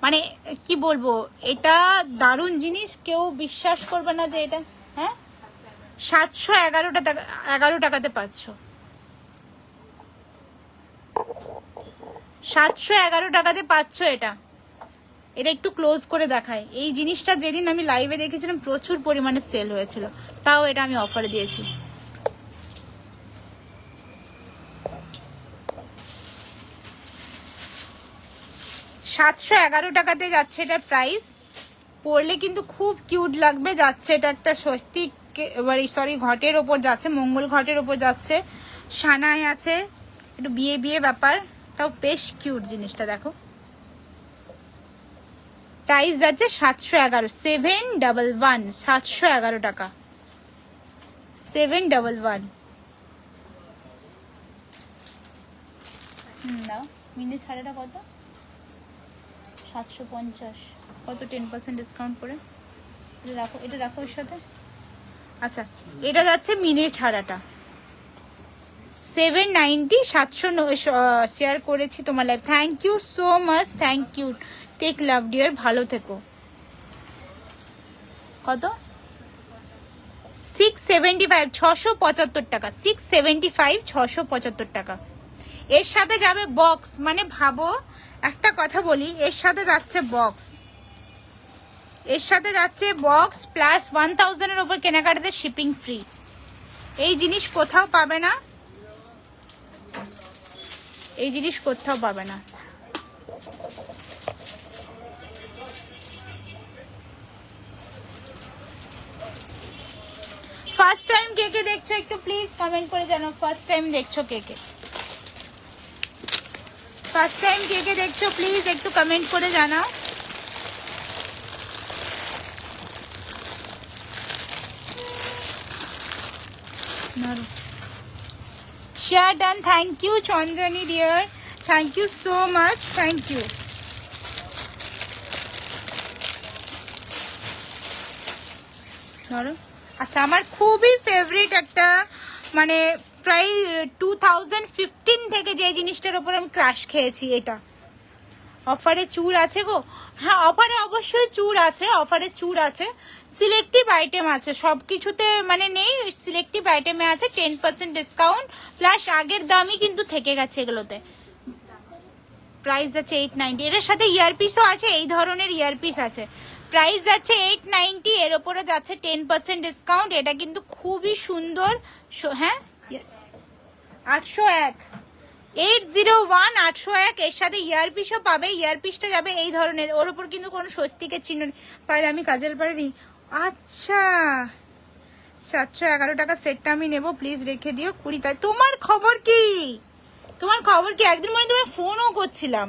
মানে কি বলবো, এটা দারুণ জিনিস, কেউ বিশ্বাস করবে না যে এটা, হ্যাঁ 711 টাকাতে পাচ্ছ, 711 টাকাতে পাচ্ছ এটা। এটা একটু ক্লোজ করে দেখায়। এই জিনিসটা যেদিন আমি লাইভে দেখেছিলাম প্রচুর পরিমাণে সেল হয়েছিল, তাও এটা আমি অফারে দিয়েছি। $711 টাকাতে যাচ্ছে এটা প্রাইস। পরলে কিন্তু খুব কিউট লাগবে। যাচ্ছে এটা একটা স্বস্তিক ঘটের ওপর যাচ্ছে, মঙ্গল ঘটের ওপর যাচ্ছে, সানায় আছে, একটু বিয়ে ব্যাপার, তাও বেশ কিউট জিনিসটা। দেখো প্রাইস যাচ্ছে 711, 711, 711 টাকা, 711। দাও মিনি ছাড়াটা কত, 750, কত 10% ডিসকাউন্ট করে। এটা রাখো ওর সাথে। আচ্ছা এটা যাচ্ছে মিনির ছাড়াটা 790 700 শেয়ার করেছি তোমার live. Thank you so much, thank you, take love dear, ভালো থেকো। কত? 675, 675 টাকা, 675, 675 টাকা। এর সাথে যাবে বক্স, মানে ভাবো, একটা কথা বলি, এর সাথে যাচ্ছে বক্স, এর সাথে যাচ্ছে বক্স প্লাস 1000 এর উপর কেনাকাটাতে শিপিং ফ্রি। এই জিনিস কোথাও পাবে না, এই জিনিস কোথাও পাবে না। ফার্স্ট টাইম কে কে দেখছো একটু প্লিজ কমেন্ট করে জানাও, ফার্স্ট টাইম দেখছো কে কে, ফার্স্ট টাইম কে কে দেখছো প্লিজ একটু কমেন্ট করে জানাও। Share done, thank you Chandrani dear, thank you so much, thank you. আচ্ছা, আমার খুবই ফেভারিট একটা, মানে প্রায় 2015 থেকে যে জিনিসটার উপর আমি ক্রাশ খেয়েছি, এটা অফারে চুর আছে গো। হ্যাঁ, অফারে অবশ্যই চুর আছে, অফারে চুর আছে, সিলেক্টিভ আইটেম আছে, সব কিছুতে মানে নেই, সিলেক্টিভ আইটেমে আছে 10% ডিসকাউন্ট প্লাস আগের দামই কিন্তু থেকে গেছে এগুলোতে। প্রাইস যাচ্ছে 890, এর সাথে ইয়ারপিসও আছে, এই ধরনের ইয়ারপিস আছে। প্রাইস যাচ্ছে 890, এর ওপরে যাচ্ছে 10% ডিসকাউন্ট। এটা কিন্তু খুবই সুন্দর। হ্যাঁ, 801, 801, 801, এর সাথে ইয়ারপিসও পাবে, ইয়ারপিসটা যাবে এই ধরনের, ওর উপর কিন্তু কোনো স্বস্তিকের চিহ্ন পাইলে আমি কাজের পারিনি। আচ্ছা, 711 টাকা সেটটা আমি নেবো, প্লিজ রেখে দিও 20। তাই তোমার খবর কি, তোমার খবর কি? একদিন মনে তুমি ফোনও করছিলাম।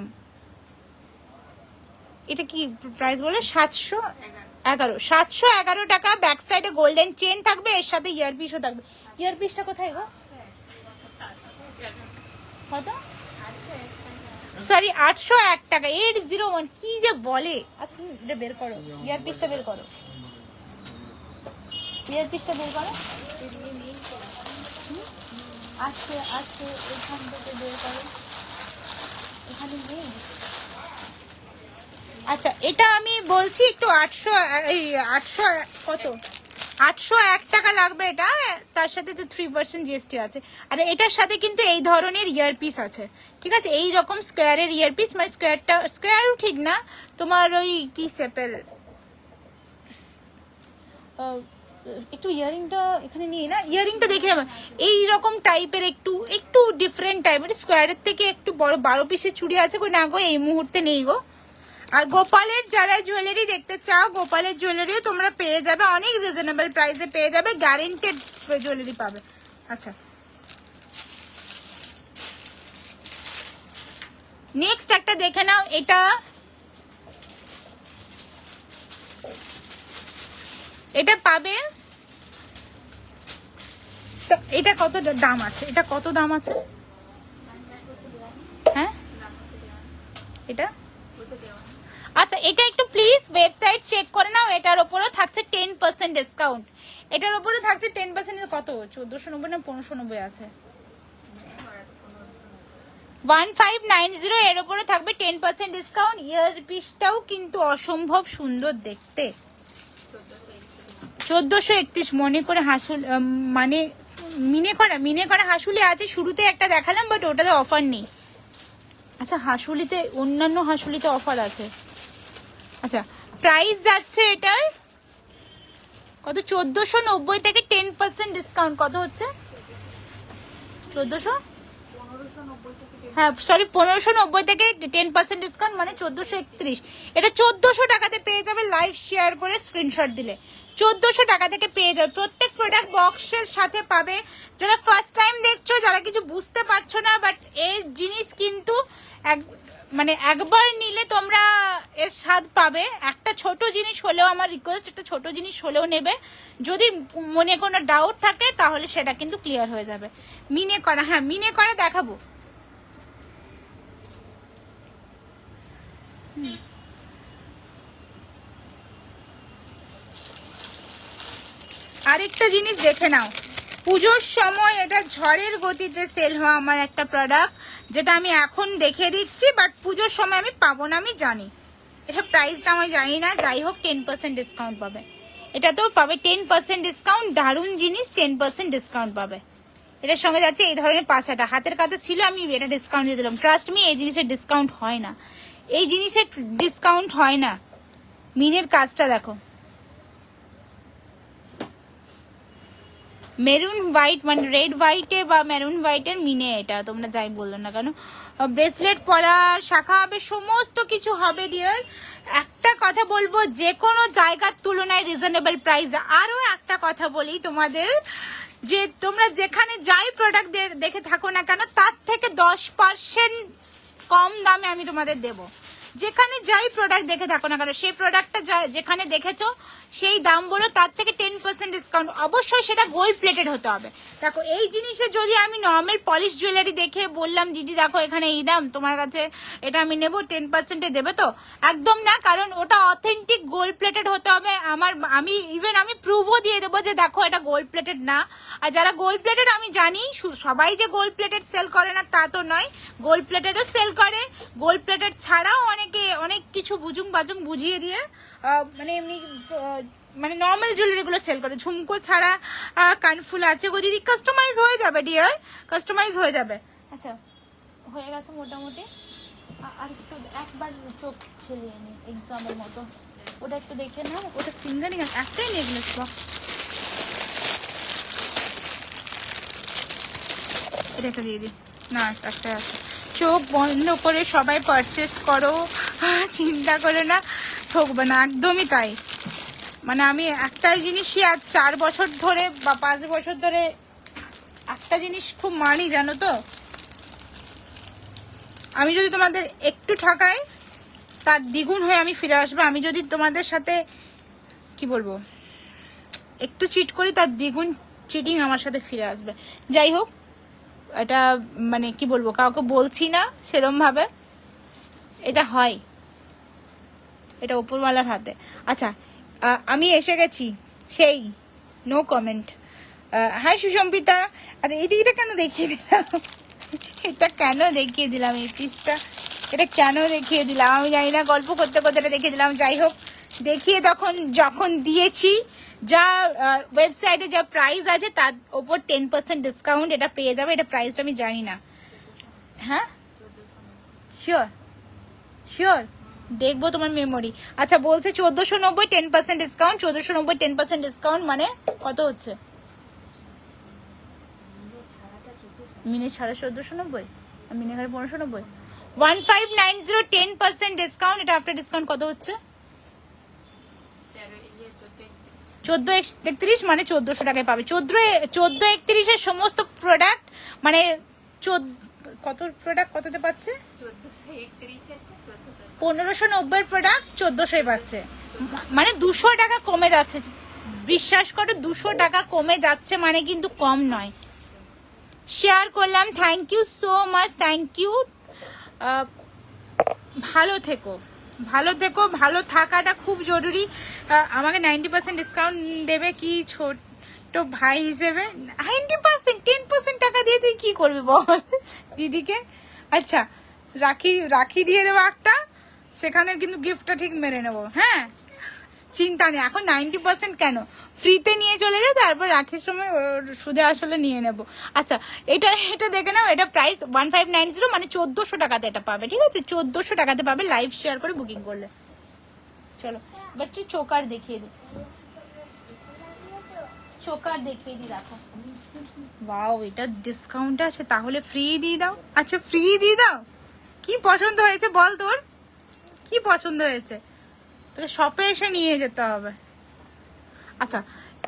এটা কি প্রাইস বলে? 711, 711 টাকা। ব্যাক সাইডে গোল্ডেন চেন থাকবে, এর সাথে ইয়ারপিসও থাকবে। ইয়ারপিসটা কোথায় গো? কত? সরি, 801 টাকা, 801, কি যে বলে। আচ্ছা, এটা বের করো, ইয়ারপিসটা বের করো, ইয়ারপিসটা বের করো। আচ্ছা আচ্ছা, এখান থেকে বের করো, এখানে নেই। আচ্ছা, এটা আমি বলছি একটু 800, কত, 801 টাকা লাগবে এটা, তার সাথে তো 3% জিএসটি আছে। আর এটার সাথে কিন্তু এই ধরনের ইয়ারপিস আছে, ঠিক আছে, এই রকম স্কোয়ারের ইয়ারপিস, মানে স্কোয়ারটা, স্কোয়ারও ঠিক না, তোমার ওই কি শেপের, একটু ইয়ারিংটা এখানে নিয়ে না, ইয়ারিংটা দেখে এই রকম টাইপের, একটু একটু ডিফারেন্ট টাইপের, স্কোয়ারের থেকে একটু বড় 12 পিসের চুড়ি আছে গো, না গো এই মুহূর্তে নেই গো। আর গোপালের যারা জুয়েলারি দেখতে চাও, গোপালের জুয়েলারিও তোমরা পেয়ে যাবে, অনেক রিজনেবল প্রাইসে পেয়ে যাবে, গ্যারেন্টেড জুয়েলারি পাবে। আচ্ছা, নেক্সট একটা দেখে নাও, এটা এটা পাবে, এটা কত দাম আছে, এটা কত দাম আছে? হ্যাঁ, এটা আচ্ছা, এটা একটু প্লিজ ওয়েবসাইট চেক করে নাও, এটার উপরেও থাকছে 10% ডিসকাউন্ট, এটার উপরে থাকছে 10%, কত 1490 না 1590 আছে, 1590, এর উপরে থাকবে 10% ডিসকাউন্ট। ইয়ার পিসটাও কিন্তু অসম্ভব সুন্দর দেখতে, 1431, মনে করে হাসুল, মানে মিনে করা হাসুলি আছে, শুরুতে একটা দেখালাম, বাট ওটাতে অফার নেই। আচ্ছা, হাসুলিতে, অন্যান্য হাসুলিতে অফার আছে। আচ্ছা, প্রাইস যাচ্ছে এটার কত, 1490 থেকে 10% ডিসকাউন্ট, কত হচ্ছে 1400, হ্যাঁ সরি 1590 থেকে 10% ডিসকাউন্ট, মানে 1431। এটা 1400 টাকাতে পেয়ে যাবে, লাইভ শেয়ার করে স্ক্রিনশট দিলে 1400 টাকা থেকে পেয়ে যাবে। প্রত্যেক প্রোডাক্ট বক্সের সাথে পাবে। যারা ফার্স্ট টাইম দেখছো, যারা কিছু বুঝতে পারছো না, বাট এর জিনিস কিন্তু মানে একবার নিলে তোমরা এর স্বাদ পাবে। একটা ছোট জিনিস হলেও, আমার রিকোয়েস্ট, একটা ছোট জিনিস হলেও নেবে। যদি মনে কোনো ডাউট থাকে তাহলে সেটা কিন্তু ক্লিয়ার হয়ে যাবে। মিনে করা, হ্যাঁ মিনে করা দেখাবো। আরেকটা জিনিস দেখে নাও, পুজোর সময় এটা ঝড়ের গতিতে সেল হওয়া আমার একটা প্রোডাক্ট, যেটা আমি এখন দেখে দিচ্ছি, বাট পুজোর সময় আমি পাবো না, আমি জানি। এটা প্রাইসটা আমি জানি না, যাই হোক 10% ডিসকাউন্ট পাবে। এটা তো পাবে 10% ডিসকাউন্ট, দারুণ জিনিস, 10% ডিসকাউন্ট পাবে। এটার সঙ্গে যাচ্ছে এই ধরনের পাঁচাটা, হাতের কাছে ছিল, আমি এটা ডিসকাউন্ট দিয়ে দিলাম। ট্রাস্ট মি, এই জিনিসের ডিসকাউন্ট হয় না, এই জিনিসের ডিসকাউন্ট হয় না। মিনের কাজটা দেখো, মেরুন হোয়াইট, মানে রেড হোয়াইটে বা মেরুন হোয়াইটের মিনে, এটা তোমরা যাই বললো না কেন। ব্রেসলেট পরা, শাখা হবে, সমস্ত কিছু হবে ডিয়ার। একটা কথা বলবো, যে কোনো জায়গার তুলনায় রিজনেবল প্রাইস। আরো একটা কথা বলি তোমাদের, যে তোমরা যেখানে যাই প্রোডাক্ট দেখে থাকো না কেন, তার থেকে 10% কম দামে আমি তোমাদের দেবো। যেখানে যাই প্রোডাক্ট দেখে থাকো না কেন, সেই প্রোডাক্টটা যেখানে দেখেছো সেই দাম বলো, তার থেকে 10% ডিসকাউন্ট। অবশ্যই সেটা গোল্ড প্লেটেড হতে হবে। দেখো এই জিনিসে যদি আমি নর্মাল পলিশ জুয়েলারি দেখে বললাম দিদি দেখো এখানে এই দাম, তোমার কাছে এটা আমি নেবো, 10%-এ দেবে তো? একদম না, কারণ ওটা অথেন্টিক গোল্ড প্লেটেড হতে হবে। আমি প্রুভও দিয়ে দেবো যে দেখো এটা গোল্ড প্লেটেড না। আর যারা গোল্ড প্লেটেড, আমি জানি সবাই যে গোল্ড প্লেটেড সেল করে না তা তো নয়, গোল্ড প্লেটেডও সেল করে। গোল্ড প্লেটেড ছাড়াও অনেক কিছু বুঝুং বাজুং বুঝিয়ে দিয়ে মানে এমনি মানে নর্মাল জুয়েলারিগুলো সেল করে। ঝুমকো ছাড়া কানফুল আছে গো দিদি, কাস্টমাইজ হয়ে যাবে ডিয়ার, কাস্টমাইজ হয়ে যাবে। আচ্ছা হয়ে গেছে মোটামুটি, আর একটু একবার চোখ ছেলিয়ে নি এক্সামের মতো। ওটা একটু দেখে নাও, ওটা ফিঙ্গারিং একটাই নেকলেস বক্স, এটা একটা দিয়ে দিই না, একটা আছে। চোখ বন্ধ করে সবাই পারচেস করো, চিন্তা করে না, ঠকবে না, একদমই তাই। মানে আমি একটাই জিনিসই আজ 4 বছর ধরে বা 5 বছর ধরে একটা জিনিস খুব মানি, জানো তো। আমি যদি তোমাদের একটু ঠকাই, তার দ্বিগুণ হয়ে আমি ফিরে আসবো। আমি যদি তোমাদের সাথে কি বলবো একটু চিট করি, তার দ্বিগুণ চিটিং আমার সাথে ফিরে আসবে। যাই হোক, এটা মানে কি বলবো, কাউকে বলছি না সেরম ভাবে, এটা হয়, এটা উপরওয়ালার হাতে। আচ্ছা আমি এসে গেছি, সেই নো কমেন্ট। হাই সুশম্পিতা। আচ্ছা এটা কেন দেখিয়ে দিলাম, এটা কেন দেখিয়ে দিলাম, এই পিসটা এটা কেন দেখিয়ে দিলাম আমি জানি না, গল্প করতে করতে এটা দেখিয়ে দিলাম। যাই হোক, দেখিয়ে যখন দিয়েছি, যা ওয়েবসাইটে যা প্রাইস আছে তার ওপর 10% ডিসকাউন্ট এটা পেয়ে যাবে। এটা প্রাইসটা আমি জানি না। হ্যাঁ শিওর শিওর, দেখবো তোমার মেমোরি। আচ্ছা বলছে 1490 10% ডিসকাউন্ট, 1490 10% ডিসকাউন্ট মানে কত হচ্ছে? মিনে 1490, মিনে 1590, 1590 10% ডিসকাউন্ট। এটা আফটার ডিসকাউন্ট কত হচ্ছে? 1431, মানে 1400 টাকায় পাবে। 1431 সমস্ত প্রোডাক্ট, মানে কত প্রোডাক্ট কততে পাচ্ছে? 1590 প্রোডাক্ট 1400 পাচ্ছে, মানে 200 টাকা কমে যাচ্ছে। বিশ্বাস করো 200 টাকা কমে যাচ্ছে, মানে কিন্তু কম নয়। শেয়ার করলাম, thank you so much, thank you. ভালো থেকো, ভালো থেকো, ভালো থাকাটা খুব জরুরি। আমাকে 90% ডিসকাউন্ট দেবে কি ছোট ভাই হিসেবে? 90%, 10% টাকা দিয়ে তুই কি করবি বল দিদিকে? আচ্ছা রাখি দিয়ে দেবো একটা, সেখানে কিন্তু গিফটটা ঠিক মেরে নেবো। হ্যাঁ চিন্তা নেই, এখন 90% কেন, ফ্রিতে নিয়ে চলে যায়, তারপর রাখির সময় সুদে আসলে নিয়ে নেব। আচ্ছা এটা দেখে নাও, এটা প্রাইস 1590, মানে 1400 টাকাতে এটা পাবে। ঠিক আছে, 1400 টাকাতে পাবে লাইভ শেয়ার করে বুকিং করলে। চলো বাচ্চা চোকার দেখিয়ে দিই, চোকার দেখিয়ে দিই, রাখো। ওয়াও, এটা ডিসকাউন্ট আছে, তাহলে ফ্রি দিয়ে দাও। আচ্ছা ফ্রি দিয়ে দাও। কি পছন্দ হয়েছে বল, তোর কি পছন্দ হয়েছে? তোকে শপে এসে নিয়ে যেতে হবে। আচ্ছা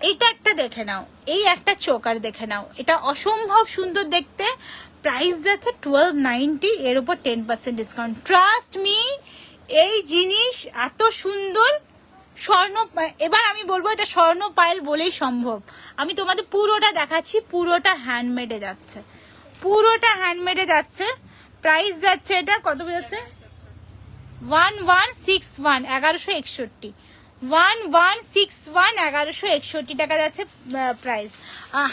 এইটা একটা দেখে নাও, এই একটা চোকার দেখে নাও, এটা অসম্ভব সুন্দর দেখতে। প্রাইস যাচ্ছে 1290, এর উপর 10% ডিসকাউন্ট। ট্রাস্ট মি, এই জিনিস এত সুন্দর। স্বর্ণ, এবার আমি বলবো এটা স্বর্ণ পায়েল বলেই সম্ভব। আমি তোমাদের পুরোটা দেখাচ্ছি, পুরোটা হ্যান্ডমেডে যাচ্ছে, পুরোটা হ্যান্ডমেডে যাচ্ছে। প্রাইস যাচ্ছে এটা কত যাচ্ছে? 1161, 1161, 1161, 1161 টাকা যাচ্ছে প্রাইস।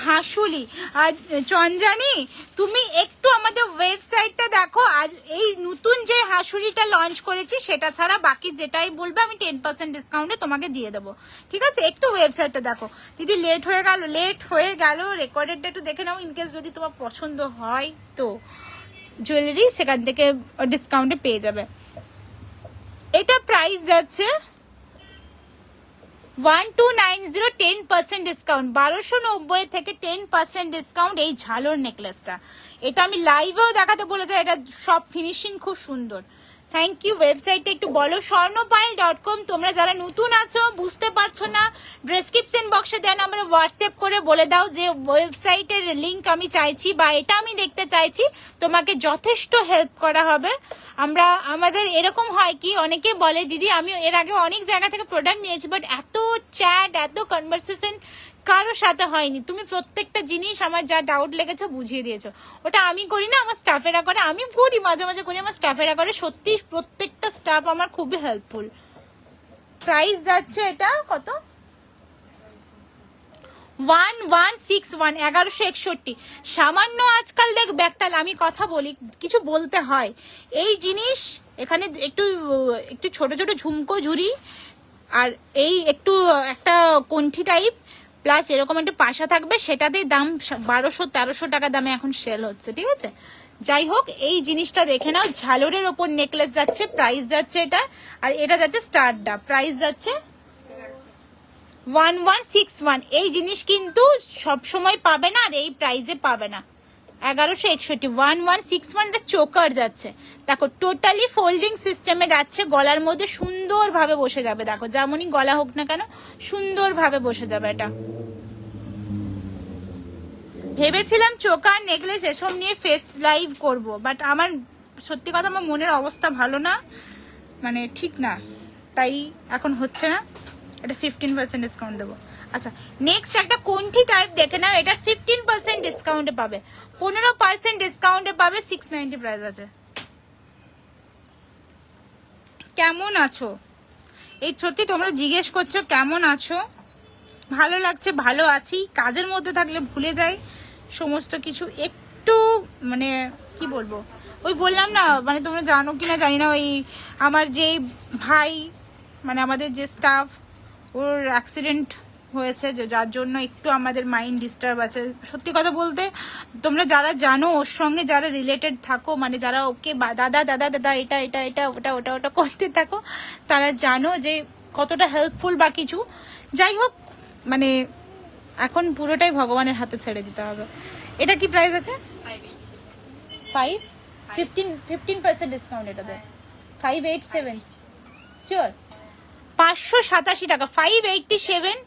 হাসুলি আর চন্দ্রানী, তুমি একটু আমাদের ওয়েবসাইটটা দেখো। আজ এই নতুন যে হাসুলিটা লঞ্চ করেছি সেটা ছাড়া বাকি যেটাই বলবে আমি 10% ডিসকাউন্টে তোমাকে দিয়ে দেবো, ঠিক আছে? একটু ওয়েবসাইটটা দেখো দিদি। লেট হয়ে গেল রেকর্ডেডটা একটু দেখে নাও, ইনকেস যদি তোমার পছন্দ হয় তো জুয়েলারি সেখান থেকে ডিসকাউন্টে পেয়ে যাবে। এটা প্রাইস যাচ্ছে 1290, 10% ডিসকাউন্ট, 1290 থেকে 10% ডিসকাউন্ট এই ঝালোর নেকলেসটা। এটা আমি লাইভেও দেখাতে বলেছি, এটা সব ফিনিশিং খুব সুন্দর। Thank you. ওয়েবসাইটটা একটু বলো। স্বর্ণপাইল.com। তোমরা যারা নতুন আছো বুঝতে পারছো না, ডেসক্রিপশন বক্সে দেন আমরা হোয়াটসঅ্যাপ করে বলে দাও যে ওয়েবসাইটের লিংক আমি চাইছি বা এটা আমি দেখতে চাইছি, তোমাকে যথেষ্ট হেল্প করা হবে। আমাদের এরকম হয় কি, অনেকে বলে দিদি আমি এর আগে অনেক জায়গা থেকে প্রোডাক্ট নিয়েছি বাট এত চ্যাট এত কনভারসেশন কারোর সাথে হয়নি। তুমি প্রত্যেকটা জিনিস আমার যা ডাউট লেগেছে বুঝিয়ে দিয়েছো। ওটা আমি করি না, আমার স্টাফেরা করে। আমি করি মাঝে মাঝে করি, আমার স্টাফেরা করে। সত্যি প্রত্যেকটা স্টাফ আমার খুবই হেল্পফুল। প্রাইস যাচ্ছে এটা কত? 1161, 1161। সামান্য আজকাল দেখ ব্যাগটাল, আমি কথা বলি কিছু বলতে হয়। এই জিনিস এখানে একটু একটু ছোট ছোট ঝুমকো ঝুরি আর এই একটু একটা কণ্ঠি টাইপ প্লাস এরকম একটা পাশা থাকবে, সেটাতেই দাম 1200-1300 টাকা দামে এখন সেল হচ্ছে, ঠিক আছে? যাই হোক, এই জিনিসটা দেখে নাও। ঝালরের ওপর নেকলেস যাচ্ছে, প্রাইস যাচ্ছে এটা। আর এটা যাচ্ছে স্টারডা, প্রাইস যাচ্ছে 1161। এই জিনিস কিন্তু সব সময় পাবে না আর এই প্রাইসে পাবে না। 1161, 1161 চোকার যাচ্ছে। দেখো টোটালি ফোল্ডিং সিস্টেমে যাচ্ছে, গলার মধ্যে সুন্দরভাবে বসে যাবে। দেখো যেমনই গলা হোক না কেন সুন্দরভাবে বসে যাবে এটা। ভেবেছিলাম চোকার নেকলেস এসব নিয়ে ফেস লাইভ করব, বাট আমার সত্যি কথা আমার মনের অবস্থা ভালো না, মানে ঠিক না, তাই এখন হচ্ছে না। এটা 15% ডিসকাউন্ট দেবো। আচ্ছা, নেক্সট একটা কোনটি টাইপ দেখে নাও। এটা 15% ডিসকাউন্টে পাবে, 15% ডিসকাউন্টে পাবে। 690 প্রাইস আছে। কেমন আছো? এই সত্যি তোমরা জিজ্ঞেস করছো কেমন আছো। ভালো লাগছে, ভালো আছি। কাজের মধ্যে থাকলে ভুলে যাই সমস্ত কিছু। একটু মানে কি বলবো, ওই বললাম না, মানে তোমরা জানো কিনা জানি না, ওই আমার যেই ভাই মানে আমাদের যে স্টাফ, ওর অ্যাক্সিডেন্ট হয়েছে, যার জন্য একটু আমাদের মাইন্ড ডিস্টার্ব আছে। সত্যি কথা বলতে তোমরা যারা জানো ওর সঙ্গে যারা রিলেটেড থাকো, মানে যারা ওকে দাদা দাদা দাদা এটা এটা এটা ওটা ওটা ওটা করতে থাকো, তারা জানো যে কতটা হেল্পফুল বা কিছু। যাই হোক, মানে এখন পুরোটাই ভগবানের হাতে ছেড়ে দিতে হবে। এটা কি প্রাইস আছে? 15% ডিসকাউন্ট এটাতে 587 শিওর 587 টাকা। 587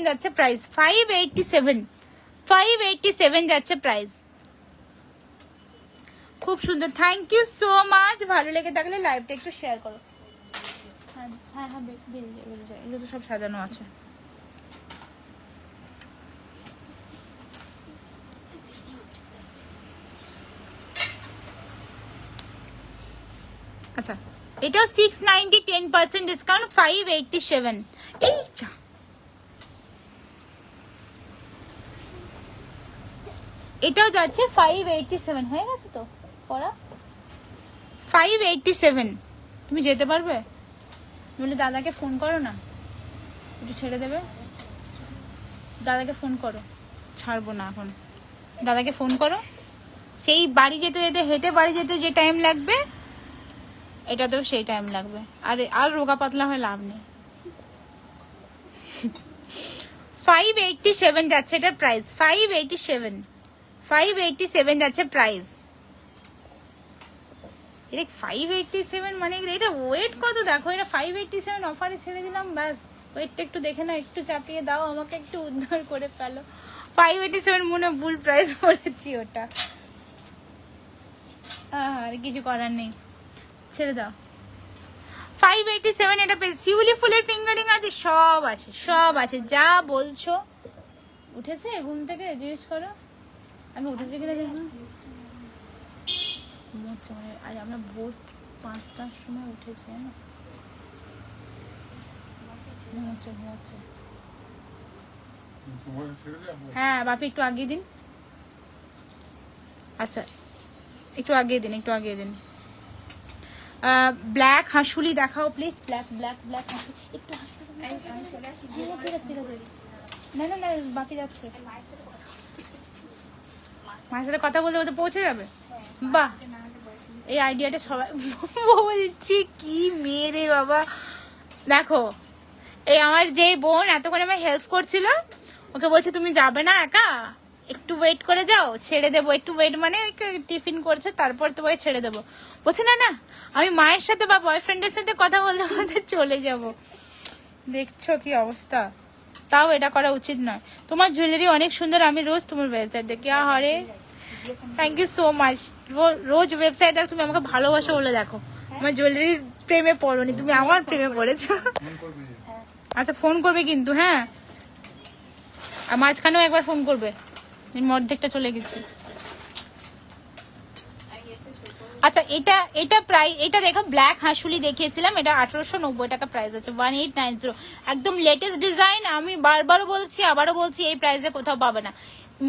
যাচ্ছে প্রাইস। 587 যাচ্ছে প্রাইস। খুব সুন্দর, থ্যাংক ইউ সো মাচ। ভালো লেগে থাকলে লাইভটা একটু শেয়ার করো। হ্যাঁ হ্যাঁ হ্যাঁ, বেরিয়ে যায়, এগুলো তো সব সাজানো আছে। আচ্ছা, এটাও 690, 10% ডিসকাউন্ট, 587। এই যা, এটাও যাচ্ছে 587। হয়ে গেছে তো পড়া? 587। তুমি যেতে পারবে? বলে দাদাকে ফোন করো না, একটু ছেড়ে দেবে। দাদাকে ফোন করো, ছাড়বো না এখন। দাদাকে ফোন করো। সেই বাড়ি যেতে যেতে, হেঁটে বাড়ি যেতে যে টাইম লাগবে, এটাতেও সেই টাইম লাগবে। আর রোগা পাতলা হয়ে লাভ নেই। 587 যাচ্ছে এটার প্রাইস। 587 যাচ্ছে প্রাইস। এটা 587 মানে এটা ওয়েট কত দেখো। এটা 587 অফারে ছেড়ে দিলাম, ব্যাস ওয়েটটা একটু দেখে না, একটু চাপিয়ে দাও, আমাকে একটু উদ্ধার করে ফেলো। 587 মনে ভুল প্রাইস বলেছি ওটা। আর কিছু করার নেই, ছেড়ে দাও। 587 এটা শিউলি ফুলের ফিঙ্গারিং আছে, সব আছে, সব আছে। যা বলছো। উঠেছে ঘুম থেকে? জিজ্ঞেস করো আমি উঠেছে কিনা। দেখুন আজ আমরা ভোর 5টার সময় উঠেছি না। হ্যাঁ বাপি একটু আগিয়ে দিন। আচ্ছা একটু আগিয়ে দিন, একটু আগিয়ে দিন। ব্ল্যাক হাঁসুলি দেখাও প্লিজ। ব্ল্যাক ব্ল্যাক ব্ল্যাক হাঁসুলি একটু। না না না বাপি যাচ্ছে, মায়ের সাথে কথা বলতে বলতে পৌঁছে যাবে। বাহ, এই আইডিয়াটা সবাই বলছি কি মেয়ে রে বাবা। দেখো এই আমার যে বোন এতক্ষণ আমার হেল্প করছিল, ওকে বলছে তুমি যাবে না একা, একটু ওয়েট করে যাও, ছেড়ে দেবো। একটু ওয়েট মানে টিফিন করছে, তারপর তোমাকে ছেড়ে দেবো। বলছে না না আমি মায়ের সাথে বা বয়ফ্রেন্ডের সাথে কথা বলতে বলতে চলে যাব। দেখছো কি অবস্থা। তাও এটা করা উচিত নয়। তোমার জুয়েলারি অনেক সুন্দর, আমি রোজ তোমার ওয়েবসাইট দেখি। আরে থ্যাংক ইউ সো মাচ। রোজ ওয়েবসাইট দেখো, তুমি আমাকে ভালোবাসো বলে দেখো। আমার জুয়েলারির প্রেমে পড়োনি, তুমি আমার প্রেমে পড়েছো। আচ্ছা ফোন করবে কিন্তু, হ্যাঁ আর মাঝখানেও একবার ফোন করবে, অর্ধেকটা চলে গেছি। আচ্ছা এটা এটা প্রাইস, এটা দেখো ব্ল্যাক হাঁসুলি দেখিয়েছিলাম, এটা 1890 টাকা প্রাইস আছে, 1890। একদম লেটেস্ট ডিজাইন, আমি বারবার বলছি আবারও বলছি এই প্রাইসে কোথাও পাবে না।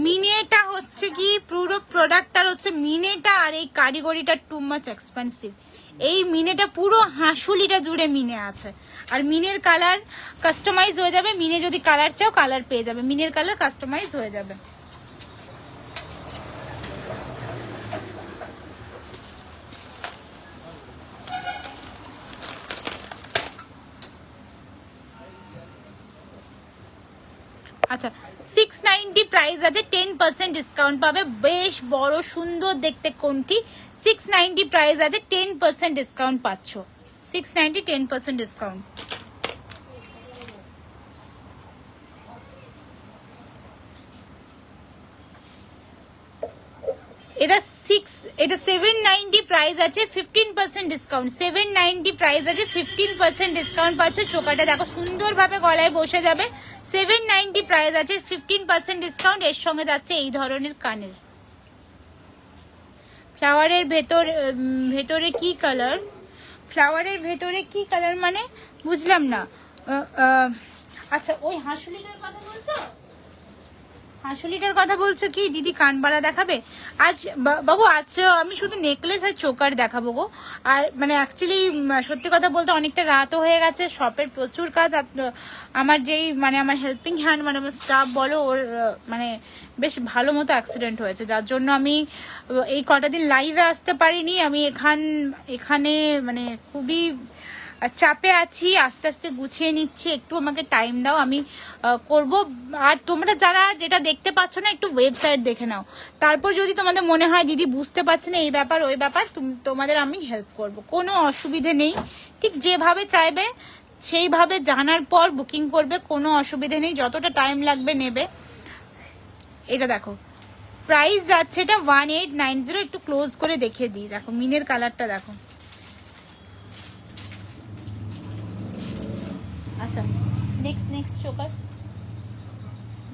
মিনেটা হচ্ছে কি পুরো প্রোডাক্টটার হচ্ছে মিনেটা, আর এই কারিগরিটা টু মাচ এক্সপেন্সিভ। এই মিনেটা পুরো হাঁসুলিটা জুড়ে মিনে আছে, আর মিনের কালার কাস্টমাইজ হয়ে যাবে। মিনে যদি কালার চাও কালার পেয়ে যাবে, মিনের কালার কাস্টমাইজ হয়ে যাবে। আচ্ছা 690 প্রাইস আছে, 10% ডিসকাউন্ট পাবে। বেশ বড় সুন্দর দেখতে কোনটি, 690 প্রাইস আছে, 10% ডিসকাউন্ট পাচ্ছ। 690 10% ডিসকাউন্ট। এটা 790 প্রাইস আছে, 15% ডিসকাউন্ট। 790 প্রাইস আছে, 15% ডিসকাউন্ট পাচ্ছ। চোকাটা দেখো সুন্দরভাবে গলায় বসে যাবে। 790 প্রাইস আছে, 15% ডিসকাউন্ট। এর সঙ্গে যাচ্ছে এই ধরনের কানের। ফ্লাওয়ারের ভেতরে কি কালার? ফ্লাওয়ারের ভেতরে কি কালার মানে বুঝলাম না। আচ্ছা ওই হাঁসুলিটার কথা বলছো? হাঁসুলিটার কথা বলছো কি দিদি? কান বাড়া দেখাবে আজ বাবু? আচ্ছা আমি শুধু নেকলেস আর চোকার দেখাবো গো। আর মানে অ্যাকচুয়ালি সত্যি কথা বলতে অনেকটা রাতও হয়ে গেছে, শপের প্রচুর কাজ। আমার যেই মানে আমার হেল্পিং হ্যান্ড মানে আমার স্টাফ বলো, ওর মানে বেশ ভালো মতো অ্যাক্সিডেন্ট হয়েছে, যার জন্য আমি এই কটা দিন লাইভে আসতে পারিনি। আমি এখানে মানে খুবই চাপে আছি, আস্তে আস্তে গুছিয়ে নিচ্ছি, একটু আমাকে টাইম দাও, আমি করব। আর তোমরা যারা যেটা দেখতে পাচ্ছ না, একটু ওয়েবসাইট দেখে নাও, তারপর যদি তোমাদের মনে হয় দিদি বুঝতে পারছি না এই ব্যাপার ওই ব্যাপার, তোমাদের আমি হেল্প করব, কোনো অসুবিধে নেই। ঠিক যেভাবে চাইবে সেইভাবে জানার পর বুকিং করবে, কোনো অসুবিধে নেই, যতটা টাইম লাগবে নেবে। এটা দেখো প্রাইস যাচ্ছে এটা 1890। একটু ক্লোজ করে দেখিয়ে দিই, দেখো মিনের কালারটা দেখো। আচ্ছা next choker,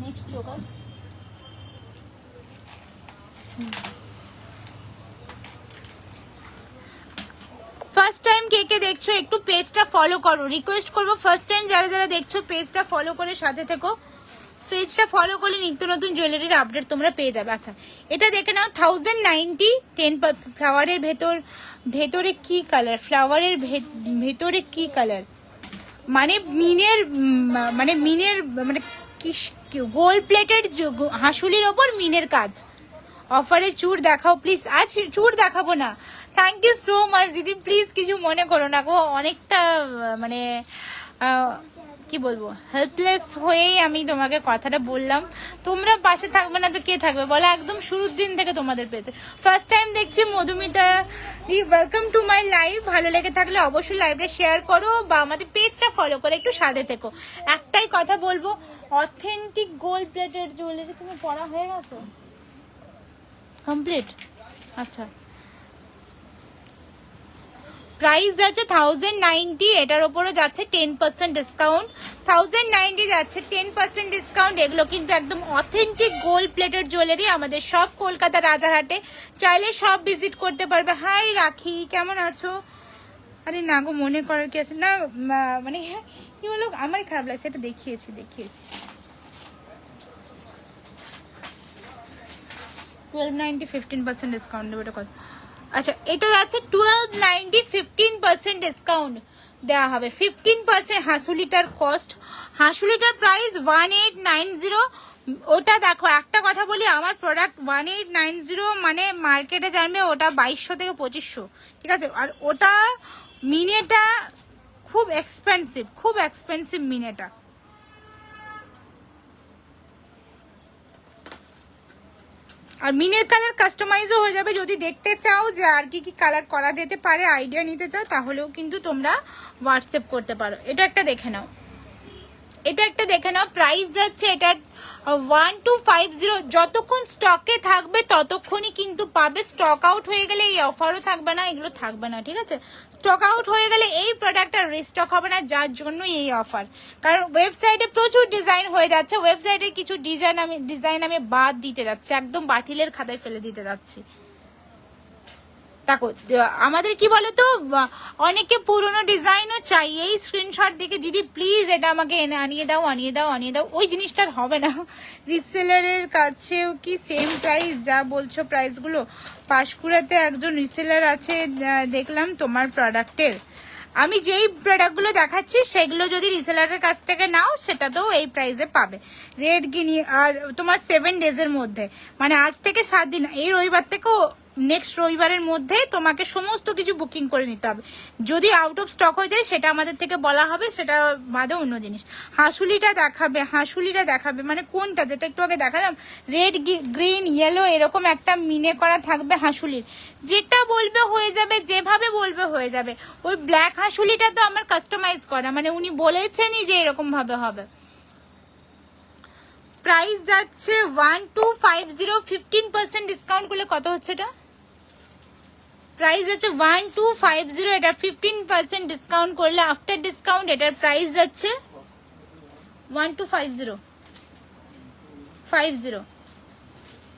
next choker. First time কে কে দেখছো একটু পেজটা ফলো করো, রিকোয়েস্ট করবো। ফার্স্ট টাইম যারা যারা দেখছো পেজটা ফলো করে সাথে থেকো। পেজটা ফলো করলে নিত্য নতুন জুয়েলারির আপডেট তোমরা পেয়ে যাবে। আচ্ছা এটা দেখে নাও 1090, 10 ফ্লাওয়ারের ভেতরে কি কালার? ফ্লাওয়ারের ভেতরে কি কালার মানে মিনের মানে গোল্ড প্লেটেড হাঁসুলির ওপর মিনের কাজ। অফারে চুর দেখাও প্লিজ। আজ চুর দেখাবো না, থ্যাংক ইউ সো মাচ দিদি, প্লিজ কিছু মনে করো না গো। অনেকটা মানে কি বলবো, হেল্পলেস হয়েই আমি তোমাকে কথাটা বললাম। তোমরা পাশে থাকবে না তো কে থাকবে বলো? একদম শুরুর দিন থেকে তোমাদের পেয়েছে। ফার্স্ট টাইম দেখছি Madhumita, welcome to my live. ভালো লেগে থাকলে অবশ্যই লাইভটা শেয়ার করো বা আমাদের পেজটা ফলো করে একটু সাথে থেকো। একটাই কথা বলবো, অথেন্টিক গোল্ড প্লেটেড জুয়েলারি তুমি পড়া হয়ে গেছো কমপ্লিট? আচ্ছা প্রাইস যাচ্ছে 1090, এটার উপরে যাচ্ছে 10% ডিসকাউন্ট। 1090 যাচ্ছে 10% ডিসকাউন্ট। এগুলো কিন্তু একদম অথেন্টিক গোল্ড প্লেটেড জুয়েলারি, আমাদের সব কলকাতা রাজারহাটে, চাইলে সব ভিজিট করতে পারবে। হাই রাখি, কেমন আছো? আরে না গো, মনে করার কি আছে না, মানে কি বলো, আমারই খারাপ লাগছে, এটা দেখিয়েছি 1290 15% ডিসকাউন্ট দেবো, এটা কত? আচ্ছা, এটা যাচ্ছে 1290 15% ডিসকাউন্ট দেওয়া হবে, 15% হাসুলিটার কস্ট, হাসুলিটার প্রাইস 1890। ওটা দেখো, একটা কথা বলি, আমার প্রোডাক্ট 1890 মানে মার্কেটে জানবে ওটা 2200 থেকে 2500, ঠিক আছে? আর ওটা মিনেটা খুব এক্সপেন্সিভ মিনেটা। আর মিনের কালার কাস্টমাইজও হয়ে যাবে, যদি দেখতে চাও যে আর কি কি কালার করা যেতে পারে, আইডিয়া নিতে চাও, তাহলেও কিন্তু তোমরা হোয়াটসঅ্যাপ করতে পারো। এটা একটা দেখে নাও, প্রাইস যাচ্ছে এটার 1250। যতক্ষণ স্টকে থাকবে ততক্ষণই কিন্তু পাবে, স্টক আউট হয়ে গেলে এই অফারও থাকবে না, এগুলো থাকবে না, ঠিক আছে? স্টক আউট হয়ে গেলে এই প্রোডাক্টটা রিস্টক হবে না, যার জন্য এই অফার। কারণ ওয়েবসাইটে প্রচুর ডিজাইন হয়ে যাচ্ছে, ওয়েবসাইটে কিছু ডিজাইন আমি বাদ দিতে যাচ্ছি, একদম বাতিলের খাতায় ফেলে দিতে যাচ্ছি। দেখো, আমাদের কি বলতো, অনেকে পুরোনো ডিজাইনও চাই, এই স্ক্রিনশট দেখে দিদি প্লিজ এটা আমাকে আনিয়ে দাও, ওই জিনিসটার হবে না। রিসেলারের কাছেও কি সেম প্রাইস যা বলছো প্রাইসগুলো? পাঁশকুড়াতে একজন রিসেলার আছে, দেখলাম তোমার প্রোডাক্টের। আমি যেই প্রোডাক্টগুলো দেখাচ্ছি সেগুলো যদি রিসেলারের কাছ থেকে নাও, সেটা তো এই প্রাইসে পাবে। রেড গিনি আর তোমার 7 ডেজের মধ্যে, মানে আজ থেকে 7 দিন, এই রবিবার থেকেও নেক্সট রবিবারের মধ্যে তোমাকে সমস্ত কিছু বুকিং করে নিতে হবে। যদি আউট অফ স্টক হয়ে যায় সেটা আমাদের থেকে বলা হবে, সেটা বাদে অন্য জিনিস। হাসুলিটা দেখাবে মানে কোনটা, যেটা একটু আগে দেখালাম, রেড গ্রিন ইয়েলো এরকম একটা মিনে করা থাকবে হাসুলির। যেটা বলবে হয়ে যাবে, যেভাবে বলবে হয়ে যাবে। ওই ব্ল্যাক হাসুলিটা তো আমার কাস্টমাইজ করা, মানে উনি বলেছেনই যে এরকম ভাবে হবে। প্রাইস যাচ্ছে 1250, 15% ডিসকাউন্ট করলে কত হচ্ছে এটা? প্রাইস যাচ্ছে 1250, এটা 15% ডিসকাউন্ট করলে আফটার ডিসকাউন্ট এটার প্রাইস যাচ্ছে 1250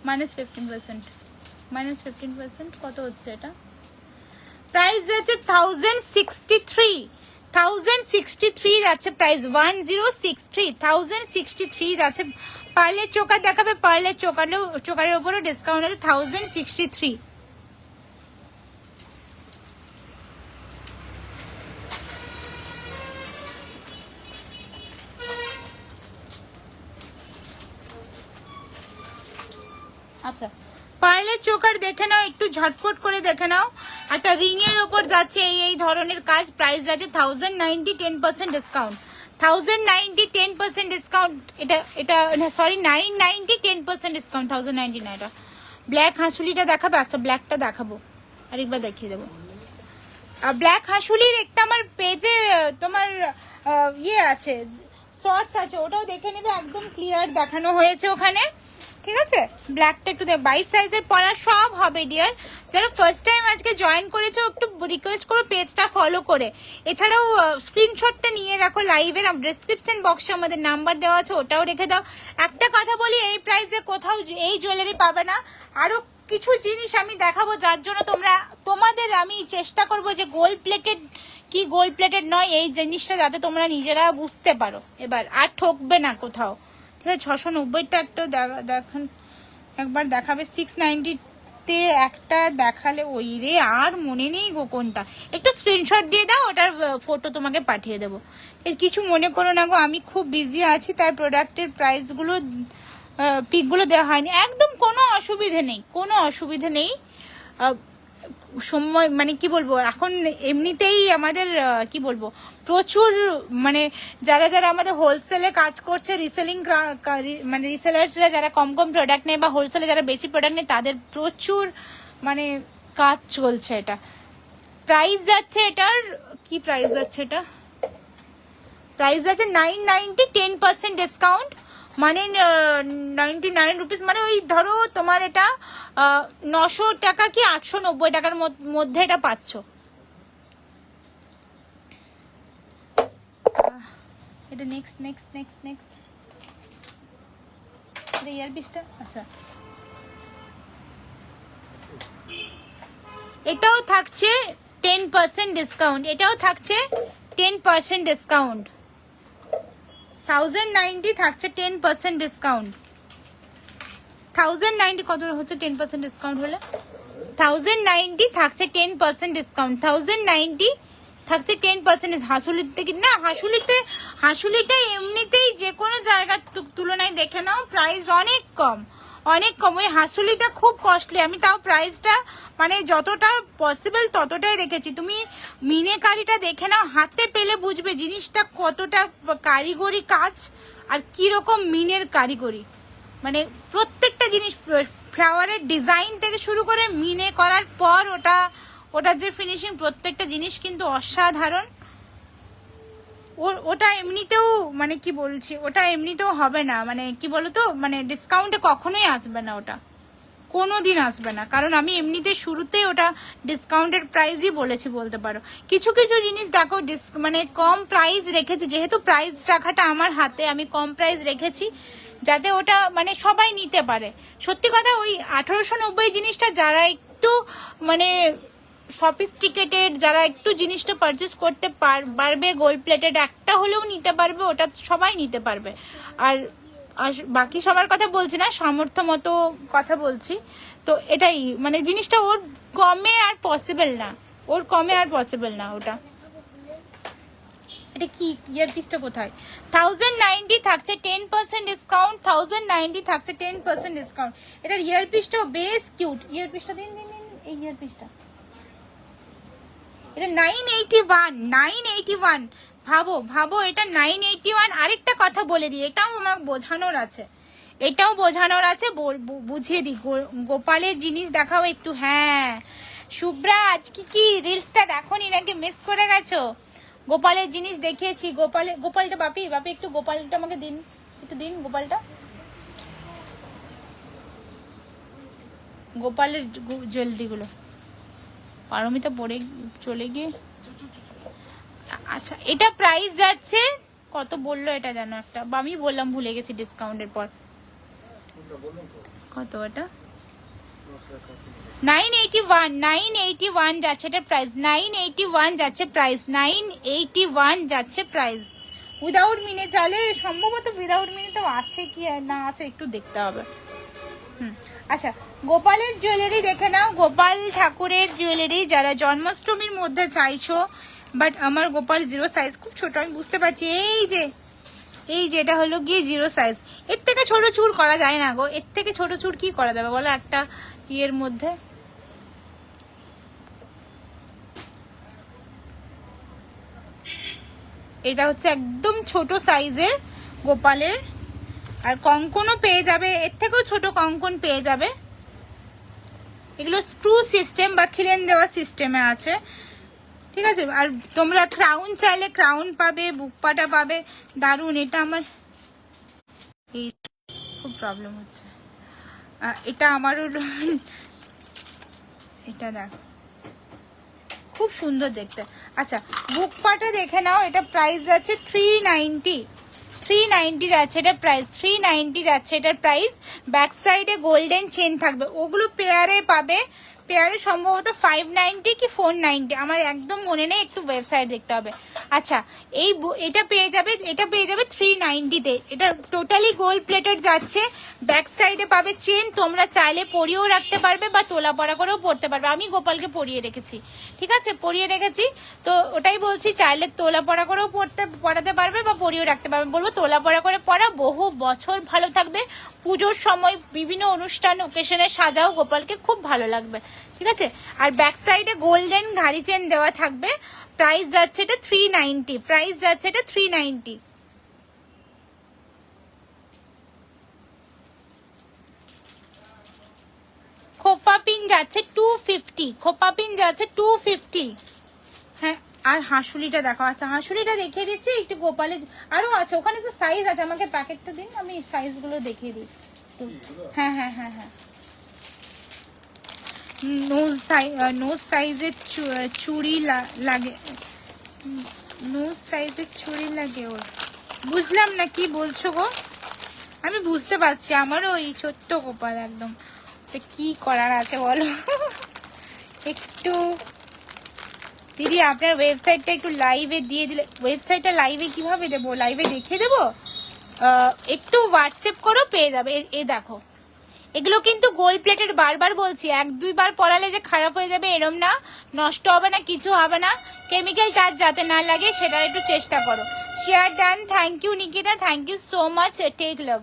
-15% কত হচ্ছে এটা? প্রাইস যাচ্ছে 1063 যাচ্ছে প্রাইস, 1063 যাচ্ছে। পার্লের চোকার দেখাবে, পার্লের চোকারের উপরও ডিসকাউন্ট আছে, 1063। আচ্ছা, পার্লের চোকার দেখে নাও, একটু ঝটপট করে দেখে নাও। একটা রিং এর ওপর যাচ্ছে এই ধরনের কাজ, প্রাইস যাচ্ছে 1090, 10% ডিসকাউন্ট, 1090 10% ডিসকাউন্ট। এটা সরি 990 10% ডিসকাউন্ট, 1090 না। এটা ব্ল্যাক হাসুলিটা দেখাবে? আচ্ছা, ব্ল্যাকটা দেখাবো, আরেকবার দেখিয়ে দেবো। ব্ল্যাক হাসুলির একটা আমার পেজে তোমার ইয়ে আছে, শর্টস আছে, ওটাও দেখে নেবে, একদম ক্লিয়ার দেখানো হয়েছে ওখানে, ঠিক আছে? ব্ল্যাকটা একটু 22 সাইজের পরা সব হবে ডিয়ার। যারা ফার্স্ট টাইম আজকে জয়েন করেছো, একটু রিকোয়েস্ট করো পেজটা ফলো করে। এছাড়াও স্ক্রিনশটটা নিয়ে রাখো লাইভের, ডিসক্রিপশন বক্সে আমাদের নাম্বার দেওয়া আছে, ওটাও রেখে দাও। একটা কথা বলি, এই প্রাইসে কোথাও এই জুয়েলারি পাবে না। আরো কিছু জিনিস আমি দেখাবো, যার জন্য তোমাদের আমি চেষ্টা করব যে গোল্ড প্লেটেড কি গোল্ড প্লেটেড নয়, এই জিনিসটা যাতে তোমরা নিজেরা বুঝতে পারো, এবার আর ঠকবে না কোথাও, ঠিক আছে? 690টা একটা দেখান, একবার দেখাবে। 690-তে একটা দেখালে, ওই রে আর মনে নেই গো কোনটা, একটু স্ক্রিনশট দিয়ে দাও, ওটার ফটো তোমাকে পাঠিয়ে দেবো। কিছু মনে করো না গো, আমি খুব বিজি আছি, তার প্রোডাক্টের প্রাইসগুলো পিকগুলো দেওয়া হয়নি। একদম কোনো অসুবিধে নেই। সময় মানে কি বলবো, এখন এমনিতেই আমাদের কি বলবো, প্রচুর মানে যারা আমাদের হোলসেলে কাজ করছে, রিসেলিং মানে রিসেলার্সরা যারা কম প্রোডাক্ট নেয় বা হোলসেলে যারা বেশি প্রোডাক্ট নেয়, তাদের প্রচুর মানে কাজ চলছে। এটা প্রাইস যাচ্ছে, এটার কি প্রাইস যাচ্ছে? এটা প্রাইস যাচ্ছে 990, 10% ডিসকাউন্ট, মানে 99 রুপিস, মানে ওই ধরো তোমার এটা 900 টাকা কি 890 টাকার মধ্যে এটা পাচ্ছ। এটা নেক্সট ইয়ার পিসটা। আচ্ছা, এটাও থাকছে 10% ডিসকাউন্ট, এটাও থাকছে 10% ডিসকাউন্ট। 1090 থাকছে 10% ডিসকাউন্ট। 1090 কত হচ্ছে 10% ডিসকাউন্ট হলে? 1090 থাকছে 10% ডিসকাউন্ট। 1090 থাকছে 10%। হাসুলিতে কি না, হাসুলিটা এমনিতেই যে কোনো জায়গার তুলনায় দেখে নাও প্রাইস অনেক কম, অনেক কম। ওই হাসুলিটা খুব কস্টলি, আমি তাও প্রাইসটা মানে যতটা পসিবল ততটাই রেখেছি। তুমি মিনেকারিটা দেখে নাও, হাতে পেলে বুঝবে জিনিসটা কতটা কারিগরি কাজ আর কিরকম মিনের কারিগরি। মানে প্রত্যেকটা জিনিস, ফ্লাওয়ারের ডিজাইন থেকে শুরু করে মিনে করার পর ওটার যে ফিনিশিং, প্রত্যেকটা জিনিস কিন্তু অসাধারণ। ওটা এমনিতেও মানে কি বলছি, ওটা এমনিতেও হবে না, মানে কি বলতো, মানে ডিসকাউন্টে কখনোই আসবে না, ওটা কোনো দিন আসবে না। কারণ আমি এমনিতে শুরুতেই ওটা ডিসকাউন্টের প্রাইসই বলেছি বলতে পারো। কিছু কিছু জিনিস দেখো মানে কম প্রাইস রেখেছি, যেহেতু প্রাইস রাখাটা আমার হাতে, আমি কম প্রাইস রেখেছি যাতে ওটা মানে সবাই নিতে পারে। সত্যি কথা, ওই 1890 জিনিসটা যারা একটু মানে সফিস্টিকেটেড, যারা একটু জিনিসটা পারচেস করতে পারবে, গোল্ড প্লেটেড একটা হলেও নিতে পারবে, ওটা সবাই নিতে পারবে। আর বাকি সবার কথা বলছি না, সামর্থ্য মতো কথা বলছি। তো এটাই মানে জিনিসটা ওর কমে আর পসিবল না, ওর কমে আর পসিবল না ওটা। এটা কি ইয়ারপিসটা কোথায়? 1090 থাকছে 10% ডিসকাউন্ট। 1090 থাকছে 10% ডিসকাউন্ট। এটার ইয়ারপিসটাও বেশ কিউট। ইয়ারপিসটা দিন, এই ইয়ারপিসটা এটা 981। ভাবো এটা 981। আরেকটা কথা বলে দিই, এটাও আমাকে বোঝানোর আছে, বুঝিয়ে দিই। গোপালের জিনিস দেখাও একটু। হ্যাঁ শুভ্রা, আজকে কি রিলসটা দেখোনি নাকি মিস করে গেছো? গোপালের জিনিস দেখিয়েছি। গোপালটা বাপি একটু গোপালটা আমাকে দিন, একটু দিন গোপালের জুয়েলারিগুলো। পারমিতা পরে চলে গিয়ে, আচ্ছা এটা প্রাইস যাচ্ছে কত বললো এটা জানো একটা, আমি বললাম ভুলে গেছি ডিসকাউন্টের পর কত, এটা 981 যাচ্ছে এটা প্রাইস। 981 যাচ্ছে প্রাইস। 981 যাচ্ছে প্রাইস। উইদাউট মিনে চালে, সম্ভবত উইদাউট মিনেটাও আছে কি না আছে একটু দেখতে হবে। আচ্ছা গোপালের জুয়েলারি দেখে নাও, গোপাল ঠাকুরের জুয়েলারি যারা জন্মাষ্টমীর মধ্যে চাইছো। বাট আমার গোপাল 0 সাইজ, খুব ছোট আমি বুঝতে পারছি। এই যে এটা হলো গিয়ে 0 সাইজ। এর থেকে ছোট চুর করা যায় না গো, এর থেকে ছোট চুর কি করা যাবে বলো একটা ইয়ের মধ্যে। এটা হচ্ছে একদম ছোট সাইজের গোপালের। আর কঙ্কনও পেয়ে যাবে, এর থেকেও ছোট কঙ্কন পেয়ে যাবে। এগুলো স্ক্রু সিস্টেম বা খিলেন দেওয়া সিস্টেমে আছে, ঠিক আছে। আর তোমরা ক্রাউন চাইলে ক্রাউন পাবে, বুকপাটা পাবে, দারুন। এটা আমার এই খুব প্রবলেম হচ্ছে, এটা আমারও এটা দেখ খুব সুন্দর দেখতে। আচ্ছা বুকপাটা দেখে নাও, এটা প্রাইস যাচ্ছে 390 যাচ্ছে এটা প্রাইস। 390 যাচ্ছে এটার প্রাইস। ব্যাক সাইডে গোল্ডেন চেন থাকবে, ওগুলো পেয়ারে পাবে। পেয়ারে সম্ভবত 590 কি 490, আমার একদম মনে নেই, একটু ওয়েবসাইট দেখতে হবে। আচ্ছা এটা পেয়ে যাবে 390-তে। এটা টোটালি গোল্ড প্লেটেড যাচ্ছে। ব্যাক সাইডে পাবে চেন, তোমরা চাইলে পরিয়েও রাখতে পারবে বা তোলা পড়া করেও পড়তে পারবে। আমি গোপালকে পরিয়ে রেখেছি, ঠিক আছে, পরিয়ে রেখেছি। তো ওটাই বলছি, চাইলে তোলা পড়া করেও পড়াতে পারবে বা পরিয়েও রাখতে পারবে। বলবো তোলা পড়া করে পড়া, বহু বছর ভালো থাকবে। পুজোর সময় বিভিন্ন অনুষ্ঠান ওকেশনে সাজাও, গোপালকে খুব ভালো লাগবে, ঠিক আছে। আর ব্যাক সাইডে গোল্ডেন ঘাড়ি চেন দেওয়া থাকবে। প্রাইস যাচ্ছে এটা 390। প্রাইস যাচ্ছে এটা 390। খোপা পিন যাচ্ছে 250। খোপা পিন যাচ্ছে 250। হ্যাঁ আর হাঁসুলিটা দেখো। আচ্ছা হাঁসুলিটা দেখিয়ে দিচ্ছি একটু। গোপালের আরো আছে, ওখানে তো সাইজ আছে, আমাকে প্যাকেটটা দিন, আমি সাইজগুলো দেখিয়ে দিই। হ্যাঁ হ্যাঁ হ্যাঁ হ্যাঁ, নোজ সাইজের চুড়ি লাগে, নোজ সাইজের চুড়ি লাগে ওর। বুঝলাম না কি বলছো গো, আমি বুঝতে পারছি, আমারও ওই ছোট্ট গোপাল একদম। কি করার আছে বলো একটু দিদি আপনার ওয়েবসাইটটা একটু লাইভে দিয়ে দিলে। ওয়েবসাইটটা লাইভে কিভাবে দেবো? লাইভে দেখে দেবো? একটু হোয়াটসঅ্যাপ করো, পেয়ে যাবে। এই দেখো, এগুলো কিন্তু গোল্ড প্লেটেড, বারবার বলছি, 1-2 বার পরালে যে খারাপ হয়ে যাবে এরম না, নষ্ট হবে না, কিছু হবে না। কেমিক্যাল টাচ যাতে না লাগে সেটার একটু চেষ্টা করো। Share done, thank you Nikita, thank you so much, take love.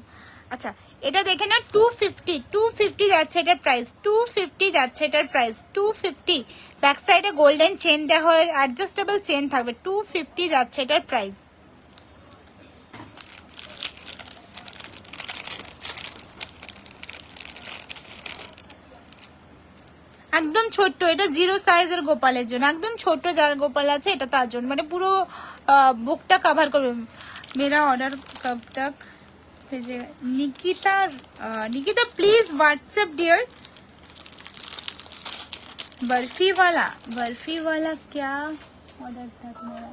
আচ্ছা, এটা দেখে না, 250 যাচ্ছে এটার প্রাইস, 250 যাচ্ছে এটার প্রাইস, 250। ব্যাক সাইডে গোল্ডেন চেন দেওয়া হয়, অ্যাডজাস্টেবল চেন থাকবে, 250 যাচ্ছে এটার প্রাইস। একদম ছোট্ট, এটা 0 সাইজের গোপালের জন্য, একদম ছোট্ট যার গোপাল আছে এটা তার জন্য, মানে পুরো বুকটা কভার করবে। মেরা অর্ডার কব তক भेजे? Nikita please WhatsApp dear. Barfi वाला क्या ऑर्डर था तुम्हारा?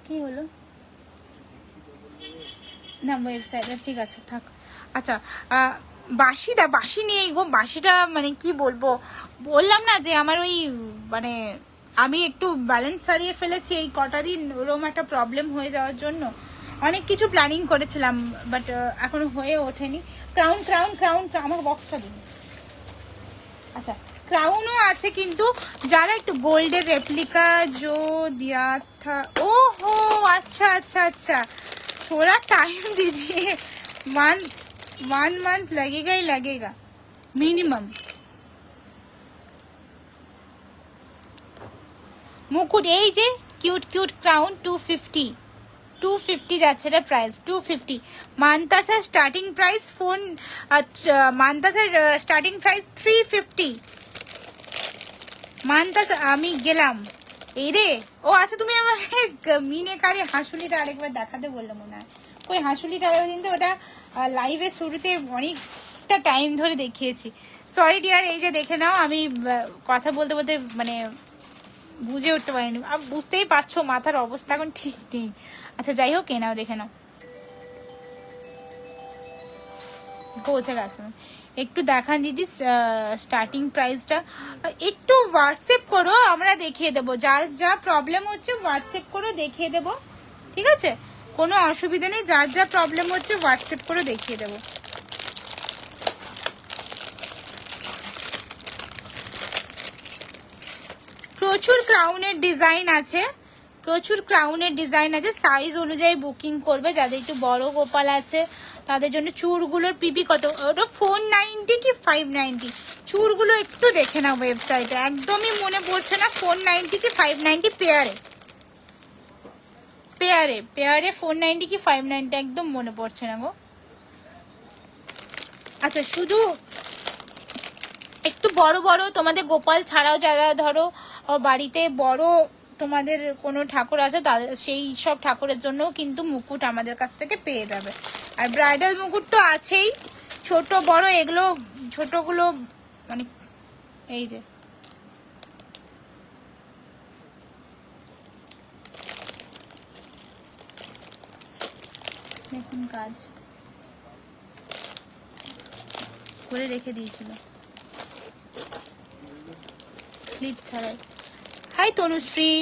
কি হলো না ওয়েবসাইটে? ঠিক আছে থাক। আচ্ছা, বাসি নিয়ে গো, বাসিটা মানে কি বলবো, বললাম না যে আমার ওই মানে আমি একটু ব্যালেন্স হারিয়ে ফেলেছি এই কটা দিন, ওরকম একটা প্রবলেম হয়ে যাওয়ার জন্য অনেক কিছু প্ল্যানিং করেছিলাম, বাট এখনো হয়ে ওঠেনি। ক্রাউন আমার বক্সটা দিন। আচ্ছা, ক্রাউনও আছে, কিন্তু যারা একটু গোল্ডের রেপ্লিকা জো দিয়া থা। ও হো, अच्छा, थोड़ा टाइम दीजिए, वन मंथ लगेगा ही लगेगा मिनिमम। মুকুট এই যে কিউট ক্রাউন, 250 যাচ্ছে এটা প্রাইস, 250। মান্তাসার স্টার্টিং প্রাইস ফোন, মান্তাসার স্টার্টিং প্রাইস 350। মান্তাস আমি গেলাম এই রে। ও আচ্ছা, তুমি আমাকে মিনেকারি হাঁসুলিটা আরেকবার দেখাতে বললে মনে হয়। ওই হাঁসুলিটা কিন্তু ওটা লাইভের শুরুতে অনেকটা টাইম ধরে দেখিয়েছি। সরি ডিয়ার, এই যে দেখে নাও, আমি কথা বলতে বলতে মানে বুঝে উঠতে পারিনি। বুঝতেই পারছো মাথার অবস্থা এখন ঠিক নেই। আচ্ছা যাই হোক, নাও দেখে নাও, পৌঁছে গেছে। একটু দেখান দিদি স্টার্টিং প্রাইসটা, একটু হোয়াটসঅ্যাপ করো, আমরা দেখিয়ে দেবো। যা প্রবলেম হচ্ছে হোয়াটসঅ্যাপ করো, দেখিয়ে দেবো, ঠিক আছে? কোনো অসুবিধা নেই, যা প্রবলেম হচ্ছে হোয়াটসঅ্যাপ করে দেখিয়ে দেবো। প্রচুর ক্রাউনের ডিজাইন আছে, সাইজ অনুযায়ী বুকিং করবে। যাদের একটু বড় গোপাল আছে তাদের জন্য চুড়গুলোর পিপি কত, ওটা 490 কি 590? চুড়গুলো একটু দেখে নাও ওয়েবসাইটে, একদমই মনে পড়ছে না 490 কি 590 পেয়ারে 490 কি 590, একদম মনে পড়ছে না গো। আচ্ছা, শুধু একটু বড় তোমাদের গোপাল ছাড়াও যারা ধরো বাড়িতে বড় তোমাদের কোনো ঠাকুর আছে, তাদের সেই সব ঠাকুরের জন্য কিন্তু মুকুট আমাদের কাছ থেকে পেয়ে যাবে। আর ব্রাইডাল মুকুট তো আছেই, ছোট বড় এগুলো, ছোটগুলো মানে এই যে দেখুন কাজ করে রেখে দিয়েছিল ক্লিপ ছাড়াই। হাই তনুশ্রী,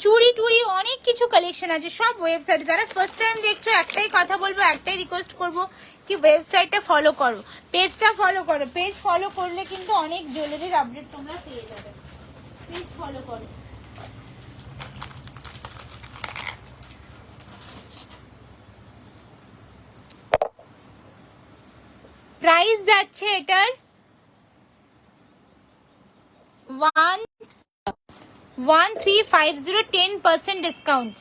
চুড়ি টুড়ি অনেক কিছু কালেকশন আছে সব ওয়েবসাইটে। যারা ফার্স্ট টাইম দেখছো, একটাই কথা বলবো, একটাই রিকোয়েস্ট করবো কি ওয়েবসাইটটা ফলো করো, পেজটা ফলো করো। পেজ ফলো করলে কিন্তু অনেক জুয়েলারির আপডেট তোমরা পেয়ে যাবে। পেজ ফলো করো। প্রাইস যাচ্ছে এটার 1350, 10% ডিসকাউন্ট,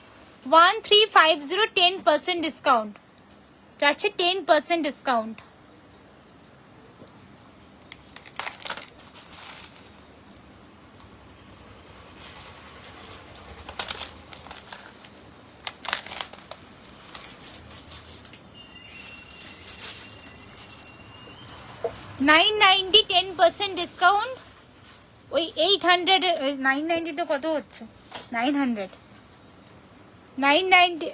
1350 10% ডিসকাউন্ট যাচ্ছে, 10% ডিসকাউন্ট। $990 10% ডিসকাউন্ট। ওই 800 990 তো কত হচ্ছে, 990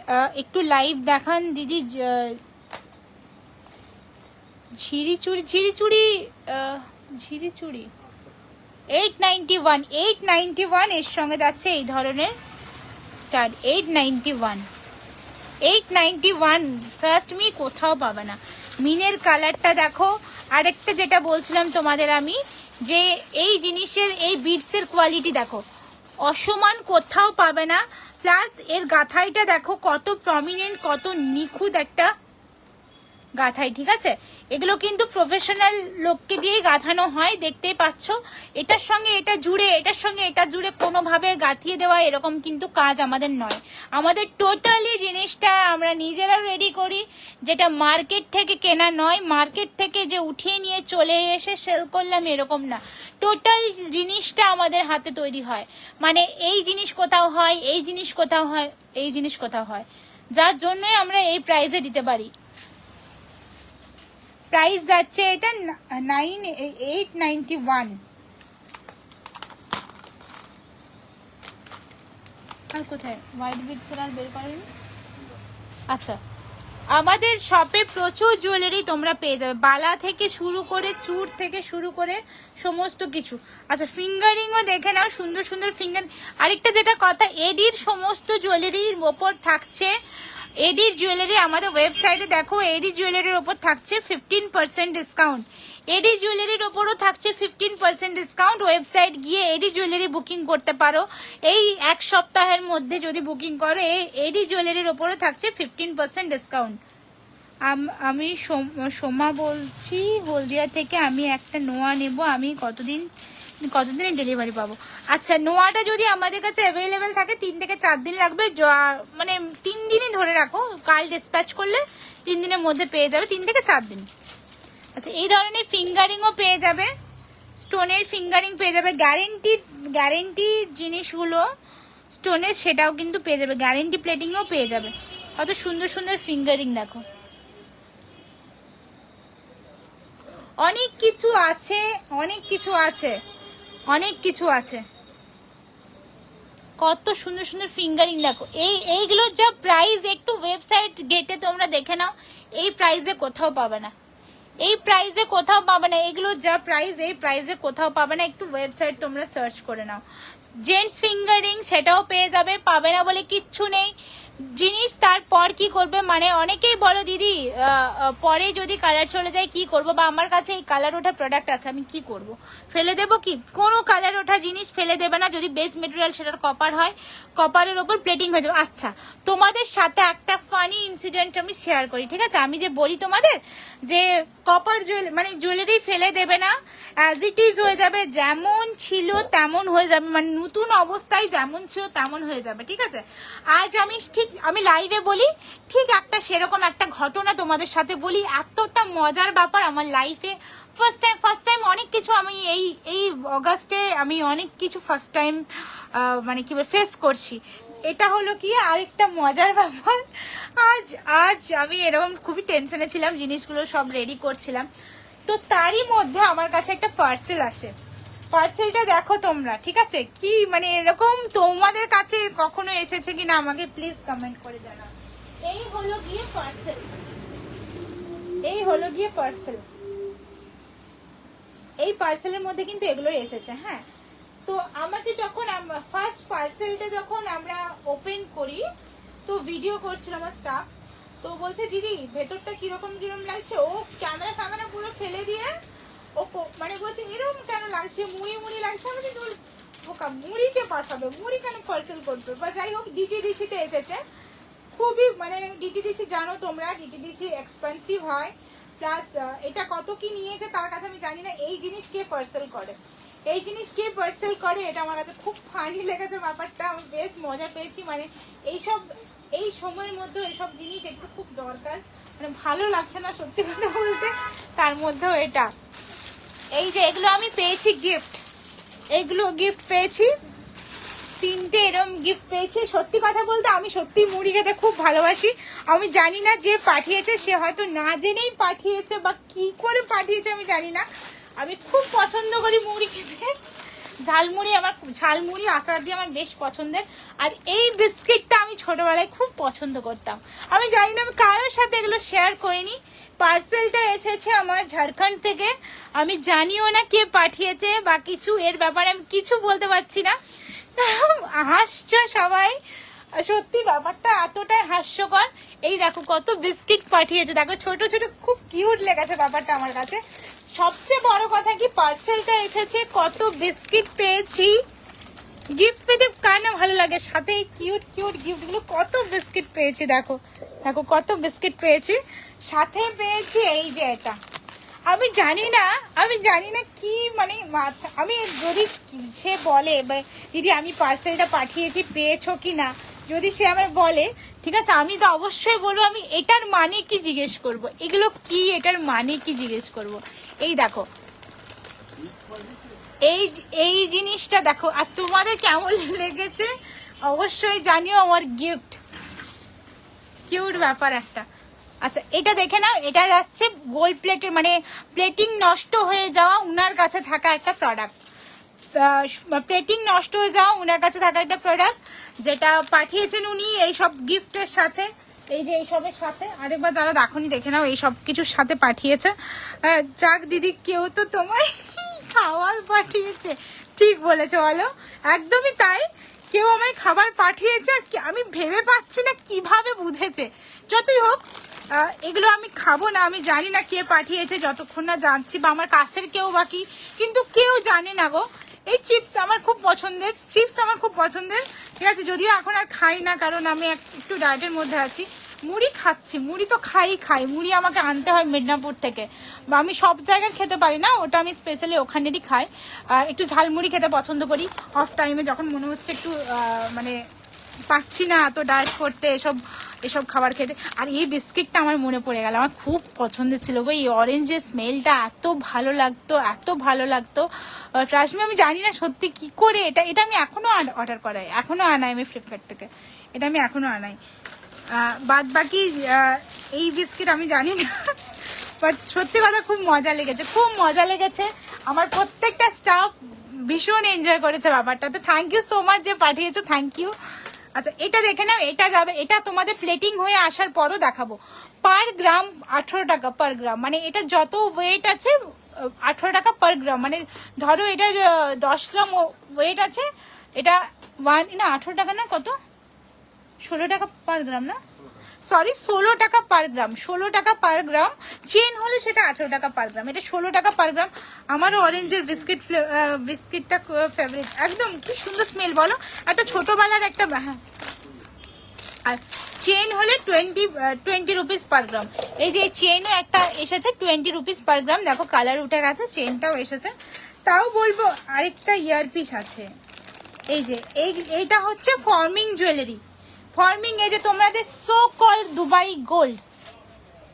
একটু লাইভ দেখান দিদি। ঝিরি চুড়ি 891, 891 এর সঙ্গে যাচ্ছে এই ধরনের স্টাড। 891, 891 ট্রাস্ট মি কোথাও পাবে না। মিনের কালারটা দেখো। আরেকটা যেটা বলছিলাম তোমাদের আমি, যে এই জিনিসের এই বিটসের কোয়ালিটি দেখো, অসমান কোথাও পাবে না। প্লাস এর গাথাইটা দেখো কত প্রমিনেন্ট, কত নিখুঁত একটা গাথাই, ঠিক আছে। এগুলো কিন্তু প্রফেশনাল লোককে দিয়েই গাঁথানো হয়, দেখতেই পাচ্ছ। এটার সঙ্গে এটা জুড়ে, এটার সঙ্গে এটা জুড়ে কোনোভাবে গাঁথিয়ে দেওয়া এরকম কিন্তু কাজ আমাদের নয়। আমাদের টোটালি জিনিসটা আমরা নিজেরা রেডি করি, যেটা মার্কেট থেকে কেনা নয়, মার্কেট থেকে যে উঠিয়ে নিয়ে চলে এসে সেল করলাম এরকম না। টোটাল জিনিসটা আমাদের হাতে তৈরি হয়। মানে এই জিনিস কোথাও হয়, এই জিনিস কোথাও হয়, এই জিনিস কোথাও হয়, যার জন্যই আমরা এই প্রাইসে দিতে পারি। প্রাইস যাচ্ছে এটা 891। আর কোথায় হোয়াইট বিটস আর বের করেন? আচ্ছা, আমাদের শপে প্রচুর জুয়েলারি তোমরা পেয়ে যাবে, বালা থেকে শুরু করে, চূড় থেকে শুরু করে সমস্ত কিছু। আচ্ছা, ফিঙ্গারিংও দেখে নাও, সুন্দর সুন্দর ফিঙ্গার। আরেকটা যেটা কথা, এডির সমস্ত জুয়েলারির ওপর থাকছে, এডির জুয়েলারি আমাদের ওয়েবসাইটে দেখো, এডি জুয়েলারির ওপর থাকছে 15% ডিসকাউন্ট। এডি জুয়েলারির ওপরও থাকছে 15% ডিসকাউন্ট। ওয়েবসাইট গিয়ে এডি জুয়েলারি বুকিং করতে পারো। এই এক সপ্তাহের মধ্যে যদি বুকিং করো, এডি জুয়েলারির ওপরও থাকছে 15% ডিসকাউন্ট। আমি সোমা বলছি হলদিয়া থেকে। আমি একটা নোয়া নেব, আমি কতদিনে ডেলিভারি পাবো? আচ্ছা, নোয়াটা যদি আমাদের কাছে অ্যাভেলেবেল থাকে 3 থেকে 4 দিন লাগবে, মানে 3 দিনই ধরে রাখো। কাল ডিসপ্যাচ করলে 3 দিনের মধ্যে পেয়ে যাবে, 3 থেকে 4 দিন। আচ্ছা, এই ধরনের ফিঙ্গারিংও পেয়ে যাবে, স্টোনের ফিঙ্গারিং পেয়ে যাবে, গ্যারেন্টি জিনিসগুলো স্টোনের সেটাও কিন্তু পেয়ে যাবে, গ্যারেন্টি প্লেটিংও পেয়ে যাবে। কত সুন্দর সুন্দর ফিঙ্গারিং দেখো, অনেক কিছু আছে, অনেক কিছু আছে, অনেক কিছু আছে। কত সুন্দর সুন্দর ফিঙ্গারিং দেখো। এইগুলোর যা প্রাইস, একটু ওয়েবসাইট গেটে তোমরা দেখে নাও, এই প্রাইসে কোথাও পাবে না, এই প্রাইসে কোথাও পাবে না। এগুলো যা প্রাইস, এই প্রাইসে কোথাও পাবে না। একটু ওয়েবসাইট তোমরা সার্চ করে নাও। জেন্টস ফিঙ্গারিং সেটাও পেয়ে যাবে, পাবে না বলে কিচ্ছু নেই। জিনিস তারপর কি করবে, মানে অনেকেই বলো দিদি পরে যদি কালার চলে যায় কি করব, বা আমার কাছে এই কালার ওঠা প্রোডাক্ট আছে আমি কি করব, ফেলে দেবো কি? কোনো কালার ওঠা জিনিস ফেলে দেবে না, যদি বেস মেটেরিয়াল সেটার কপার হয়, কপারের ওপর প্লেটিং হয়ে যাবে। আচ্ছা, তোমাদের সাথে একটা ফানি ইনসিডেন্ট আমি শেয়ার করি, ঠিক আছে? আমি যে বলি তোমাদের যে কপার মানে জুয়েলারি ফেলে দেবে না, অ্যাজ ইট ইজ হয়ে যাবে, যেমন ছিল তেমন হয়ে যাবে, মানে নতুন অবস্থায় যেমন ছিল তেমন হয়ে যাবে, ঠিক আছে? আজ আমি লাইভে বলি, ঠিক একটা সেরকম একটা ঘটনা তোমাদের সাথে বলি। এতটা মজার ব্যাপার আমার লাইফে, ফার্স্ট টাইম অনেক কিছু আমি এই অগাস্টে আমি অনেক কিছু ফার্স্ট টাইম মানে কি ফেস করছি। এটা হলো কি আরেকটা মজার ব্যাপার। আজ আমি এরকম খুবই টেনশনে ছিলাম, জিনিসগুলো সব রেডি করছিলাম, তো তারই মধ্যে আমার কাছে একটা পার্সেল আসে। পার্সেলটা দেখো তোমরা, ঠিক আছে? কি মানে এরকম তোমাদের কাছে কখনো এসেছে কিনা আমাকে প্লিজ কমেন্ট করে জানাও। এই হলো গিয়ে পার্সেল, এই হলো গিয়ে পার্সেল। এই পার্সেলের মধ্যে কিন্তু এগুলো এসেছে, হ্যাঁ। তো আমাকে যখন ফার্স্ট পার্সেলটা যখন আমরা ওপেন করি, তো ভিডিও করছিল আমার স্টাফ, তো বলছে দিদি ভেতরটা কিরকম কিরকম লাগছে। ও ক্যামেরা পুরো ফেলে দিয়ে ও মানে বলছে এরকম কেন লাগছে, মুড়ি লাগছে। আমি কিন্তু ওকা মুড়িকে পাঠাবে, মুড়ি কেন পার্সেল করবে, বা যাই হোক ডিটিডিসিতে এসেছে। খুবই মানে ডিটিডিসি জানো তোমরা, ডিটিডিসি এক্সপেন্সিভ হয়, প্লাস এটা কত কি নিয়েছে তার কাছে আমি জানি না। এই জিনিস কে পার্সেল করে, এই জিনিস কে পার্সেল করে, এটা আমার কাছে খুব ফানি লেগেছে ব্যাপারটা, আমি বেশ মজা পেয়েছি। মানে এই সময়ের মধ্যে এইসব জিনিস একটু খুব দরকার, মানে ভালো লাগছে না সত্যি কথা বলতে। তার মধ্যেও এটা, এই যে এগুলো আমি পেয়েছি গিফট, এগুলো গিফট পেয়েছি, 3টে এরম গিফট পেয়েছি। সত্যি কথা বলতে আমি সত্যি মুড়ি খেতে খুব ভালোবাসি। আমি জানি না যে পাঠিয়েছে সে হয়তো না জেনেই পাঠিয়েছে বা কি করে পাঠিয়েছে আমি জানি না। আমি খুব পছন্দ করি মুড়ি খেতে, ঝালমুড়ি আমার ঝালমুড়ি আচার দিয়ে আমার বেশ পছন্দের। আর এই বিস্কিটটা আমি ছোটবেলায় খুব পছন্দ করতাম। আমি জানি না আমি কারোর সাথে এগুলো শেয়ার করিনি। পার্সেলটা এসেছে আমার ঝাড়খণ্ড থেকে, আমি জানিও না কে পাঠিয়েছে বা কিছু, এর ব্যাপারে আমি কিছু বলতে পারছি না। হাসছো সবাই, সত্যি ব্যাপারটা এতটাই হাস্যকর। এই দেখো কত বিস্কিট পাঠিয়েছে, দেখো ছোট ছোট, খুব কিউট লেগেছে ব্যাপারটা আমার কাছে। সবচেয়ে বড় কথা কি পার্সেলটা এসেছে, কত বিস্কিট পেয়েছি। গিফট পেতে কার না ভালো লাগে, সাথে এই কিউট কিউট গিফটগুলো, কত বিস্কিট পেয়েছি। দেখো দেখো কত বিস্কিট পেয়েছি, সাথে পেয়েছি এই যে এটা। আমি জানি না কি মানে মাথা, আমি যদি সে বলে দিদি আমি পার্সেলটা পাঠিয়েছি পেয়েছো কি না, যদি সে আমায় বলে ঠিক আছে, আমি তো অবশ্যই বলবো আমি এটার মানে কি জিজ্ঞেস করব, এগুলো কি, এটার মানে কি জিজ্ঞেস করব। এই দেখো এই জিনিসটা দেখো, আর তোমাদের কেমন লেগেছে অবশ্যই জানিও। আমার গিফট কিউট ব্যাপার একটা। আচ্ছা এটা দেখে নাও, এটা যাচ্ছে গোল্ড প্লেটের, মানে প্লেটিং নষ্ট হয়ে যাওয়া উনার কাছে থাকা একটা প্রোডাক্ট। প্লেটিং নষ্ট হয়ে যাওয়া উনার কাছে থাকা একটা প্রোডাক্ট, যেটা পাঠিয়েছেন উনি এইসব গিফটের সাথে। এই যে এইসবের সাথে, আরেকবার যারা দেখনি দেখে নাও, এইসব কিছুর সাথে পাঠিয়েছে। যাক দিদি, কেউ তো তোমায় খাবার পাঠিয়েছে, ঠিক বলেছো বলো, একদমই তাই। কেউ আমায় খাবার পাঠিয়েছে, আর আমি ভেবে পাচ্ছি না কিভাবে বুঝেছে। যতই হোক এগুলো আমি খাবো না, আমি জানি না কে পাঠিয়েছে যতক্ষণ না জানছি, বা আমার কাছের কেউ বাকি, কিন্তু কেউ জানে না গো। এই চিপস আমার খুব পছন্দের, ঠিক আছে, যদিও এখন আর খাই না কারণ আমি একটু ডায়েটের মধ্যে আছি। মুড়ি খাচ্ছি, মুড়ি তো খাই, মুড়ি আমাকে আনতে হয় মেদিনীপুর থেকে, বা আমি সব জায়গায় খেতে পারি না, ওটা আমি স্পেশালি ওখানেরই খাই। একটু ঝালমুড়ি খেতে পছন্দ করি অফ টাইমে, যখন মনে হচ্ছে একটু মানে পাচ্ছি না তো ডায়েট করতে, এসব খাবার খেতে। আর এই বিস্কিটটা আমার মনে পড়ে গেল, আমার খুব পছন্দের ছিল গো। এই অরেঞ্জের স্মেলটা এত ভালো লাগতো। ট্রাস্ট মি, আমি জানি না সত্যি কি করে এটা আমি এখনো অর্ডার করাই, এখনো আনাই আমি ফ্লিপকার্ট থেকে, এটা আমি এখনো আনাই। বাদ বাকি এই বিস্কিট আমি জানি না, বাট সত্যি কথা খুব মজা লেগেছে। আমার প্রত্যেকটা স্টাফ ভীষণ এনজয় করেছে ব্যাপারটাতে। থ্যাংক ইউ সো মাচ যে পাঠিয়েছো, থ্যাংক ইউ। আচ্ছা এটা দেখে নাও, এটা যাবে, এটা তোমাদের প্লেটিং হয়ে আসার পরও দেখাবো। পার গ্রাম 18 টাকা পার গ্রাম, মানে এটা যত ওয়েট আছে 18 টাকা পার গ্রাম, মানে ধরো এটা 10 গ্রাম ওয়েট আছে, এটা 18 টাকা না, কত 16 টাকা পার গ্রাম না, সরি 16 টাকা পার গ্রাম, 16 টাকা পার গ্রাম। চেন হলে সেটা 18 টাকা পার গ্রাম, এটা 16 টাকা পার গ্রাম। আমারও অরেঞ্জের বিস্কিটটা ফেভারিট, একদম কি সুন্দর স্মেল বলো, একটা ছোটবেলার একটা। হ্যাঁ, আর চেন হলে 20 রুপিস পার গ্রাম। এই যে চেনও একটা এসেছে 20 রুপিস পার গ্রাম, দেখো কালার উঠে গেছে, চেনটাও এসেছে। তাও বলবো আরেকটা ইয়ারপিস আছে, এই যে এইটা হচ্ছে ফর্মিং জুয়েলারি, ফর্মিং, এই যে তোমাদের সো কল দুবাই গোল্ড,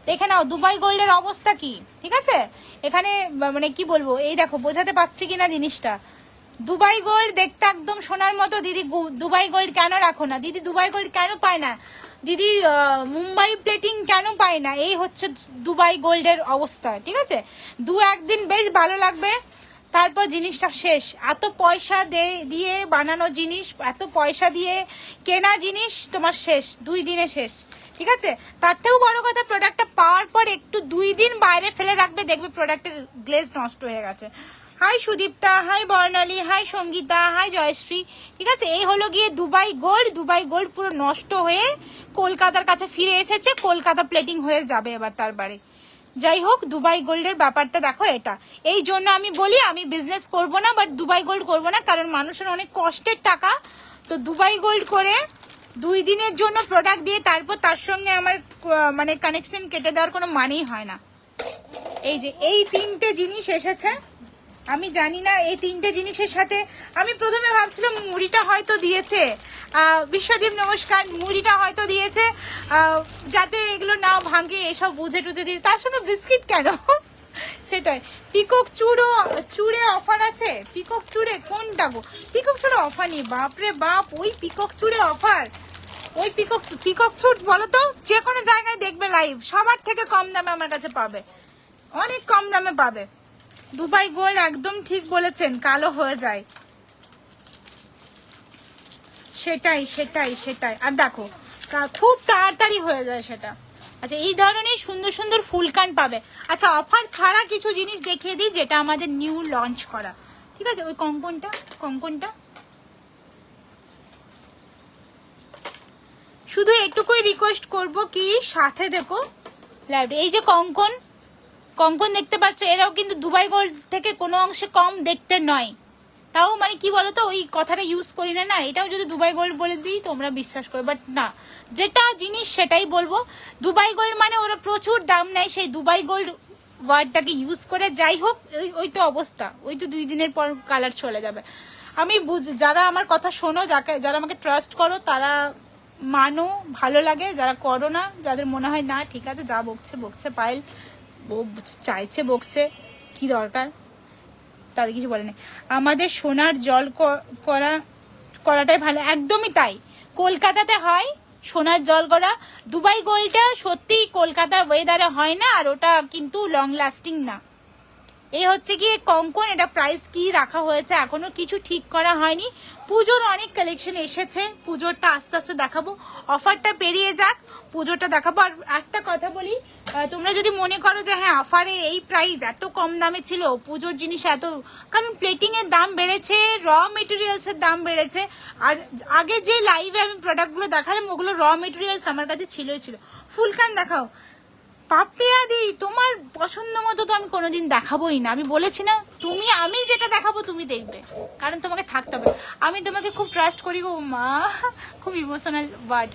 দেখে নাও দুবাই গোল্ডের অবস্থা কি, ঠিক আছে। এখানে মানে কি বলবো, এই দেখো বোঝাতে পারছি কিনা জিনিসটা, দুবাই গোল্ড দেখতে একদম সোনার মতো। দিদি দুবাই গোল্ড কেন রাখো না দিদি, দুবাই গোল্ড কেন পায় না দিদি, মুম্বাই প্লেটিং কেন পায় না, এই হচ্ছে দুবাই গোল্ডের অবস্থা, ঠিক আছে। একদিন বেশ ভালো লাগবে, তারপর জিনিসটা শেষ। এত পয়সা দিয়ে বানানো জিনিস, এত পয়সা দিয়ে কেনা জিনিস তোমার শেষ, 2 দিনে শেষ, ঠিক আছে। তার থেকেও বড় কথা, প্রোডাক্টটা পাওয়ার পর একটু 2 দিন বাইরে ফেলে রাখবে, দেখবে প্রোডাক্টের গ্লেজ নষ্ট হয়ে গেছে। হাই সুদীপ্তা, হাই বর্ণালী, হাই সঙ্গীতা, হাই জয়শ্রী, ঠিক আছে। এই হলো গিয়ে দুবাই গোল্ড পুরো নষ্ট হয়ে কলকাতার কাছে ফিরে এসেছে, কলকাতা প্লেটিং হয়ে যাবে এবার তার বাড়ি। যাই হোক, দুবাই গোল্ডের ব্যাপারটা দেখো, এটা এই জন্য আমি বলি আমি বিজনেস করব না, বাট দুবাই গোল্ড করব না, কারণ মানুষের অনেক কষ্টের টাকা। তো দুবাই গোল্ড করে 2 দিনের জন্য প্রোডাক্ট দিয়ে তারপর তার সঙ্গে আমার মানে কানেকশন কেটে দেওয়ার কোনো মানেই হয় না। এই যে এই 3টে জিনিস এসেছে, আমি জানি না এই 3টে জিনিসের সাথে, আমি প্রথমে ভাবছিলাম মুড়িটা হয়তো দিয়েছে, বিশ্বদীপ নমস্কার, মুড়িটা হয়তো দিয়েছে যাতে এগুলো না ভাঙে, এসব বুঝে টুঝে দিয়েছে, তার সঙ্গে বিস্কিট কেন সেটাই। পিকক চুড়ে অফার আছে, পিকক চুড়ে কোনটা গো, পিকক চুড়ে অফার নেই, বাপরে বাপ, ওই পিকক চুড়ে অফার, ওই পিকক চুড় বলো তো, যে কোনো জায়গায় দেখবে লাইভ, সবার থেকে কম দামে আমার কাছে পাবে, অনেক কম দামে পাবে। দুবাই গোল্ড একদম ঠিক বলেছেন, কালো হয়ে যায়, সেটাই সেটাই সেটাই। আর দেখো খুব তাড়াতাড়ি হয়ে যায় সেটা। আচ্ছা এই ধরনের সুন্দর সুন্দর ফুলকান পাবে। আচ্ছা অফার ছাড়া কিছু জিনিস দেখিয়ে দিই যেটা আমাদের নিউ লঞ্চ করা, ঠিক আছে? ওই কঙ্কনটা শুধু একটুকুই রিকোয়েস্ট করব কি সাথে দেখো এই যে কঙ্কন দেখতে পাচ্ছ, এরাও কিন্তু দুবাই গোল্ড থেকে কোনো অংশে কম দেখতে নয়। তাও মানে কি বলতো ওই কথাটা ইউজ করি না, এটাও যদি দুবাই গোল্ড বলে দিই তোমরা বিশ্বাস করো, বাট না, যেটা জিনিস সেটাই বলবো। দুবাই গোল্ড মানে ওরা প্রচুর দাম নেয়, সেই দুবাই গোল্ড ওয়ার্ডটাকে ইউজ করে। যাই হোক ওই তো অবস্থা, ওই তো 2 দিনের পর কালার চলে যাবে। আমি যারা আমার কথা শোনো, যারা আমাকে ট্রাস্ট করো তারা মানো, ভালো লাগে। যারা করো না, যাদের মনে হয় না ঠিক আছে যা বকছে পায়েল চাইছে বকছে, কি দরকার, তাদের কিছু বলে না। আমাদের সোনার জল করাটাই ভালো, একদমই তাই। কলকাতাতে হয় সোনার জল করা, দুবাই গোল্ডটা সত্যি কলকাতার ওয়েদারে হয় না, আর ওটা কিন্তু লং লাস্টিং না। এই হচ্ছে কি কঙ্কন, এটা প্রাইস কি রাখা হয়েছে এখনো কিছু ঠিক করা হয়নি। পুজোর অনেক কালেকশন এসেছে, পুজোরটা আস্তে আস্তে দেখাবো, অফারটা পেরিয়ে যাক পুজোরটা দেখাবো। আর একটা কথা বলি, তোমরা যদি মনে করো যে হ্যাঁ অফারে এই প্রাইস এত কম দামে ছিল, পুজোর জিনিস এত, কারণ প্লেটিং এর দাম বেড়েছে, র মেটেরিয়ালস এর দাম বেড়েছে। আর আগে যে লাইভে আমি প্রোডাক্টগুলো দেখালাম ওগুলো র মেটেরিয়ালস আমার কাছে ছিল। ফুলকান দেখাও পাপিয়াদি, তোমার পছন্দ মতো তো আমি কোনোদিন দেখাবোই না, আমি বলেছি না। আমি যেটা দেখাবো তুমি দেখবে, কারণ তোমাকে থাকতে হবে। আমি তোমাকে খুব ট্রাস্ট করি গো মা, খুব ইমোশনাল ওয়ার্ড।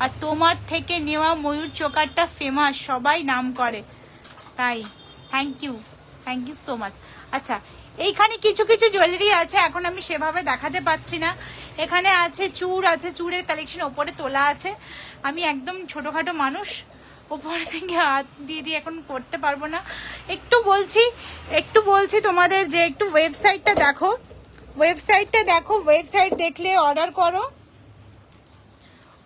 আর তোমার থেকে নেওয়া ময়ূর চোকারটা ফেমাস, সবাই নাম করে, তাই থ্যাংক ইউ সো মাচ। আচ্ছা এইখানে কিছু কিছু জুয়েলারি আছে, এখন আমি সেভাবে দেখাতে পাচ্ছি না। এখানে আছে চূড়ের কালেকশন ওপরে তোলা আছে। আমি একদম ছোটোখাটো মানুষ, ওপর থেকে হাত দিয়ে এখন করতে পারবো না। একটু বলছি তোমাদের যে একটু ওয়েবসাইটটা দেখো, ওয়েবসাইট দেখলে অর্ডার করো,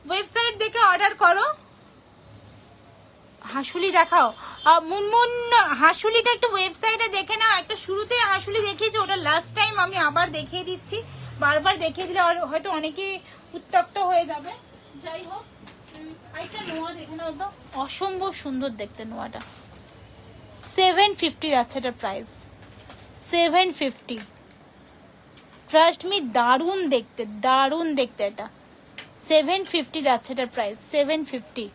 ওয়েবসাইট দেখে অর্ডার করো। হাসুলি দেখাও মুনমুন, হাসুলিটা একটু ওয়েবসাইটে দেখে না। একটা শুরুতে হাসুলি দেখিয়েছি, ওটা লাস্ট টাইম, আমি আবার দেখিয়ে দিচ্ছি। বারবার দেখিয়ে দিলে হয়তো অনেকে উত্তক্ত হয়ে যাবে। যাই হোক একটা নোয়া দেখে নাও তো, অসম্ভব সুন্দর দেখতে নোয়াটা। 750 যাচ্ছে এটা প্রাইস, 750। ট্রাস্ট মি, দারুণ দেখতে এটা। 750 যাচ্ছে এটার প্রাইস, 750।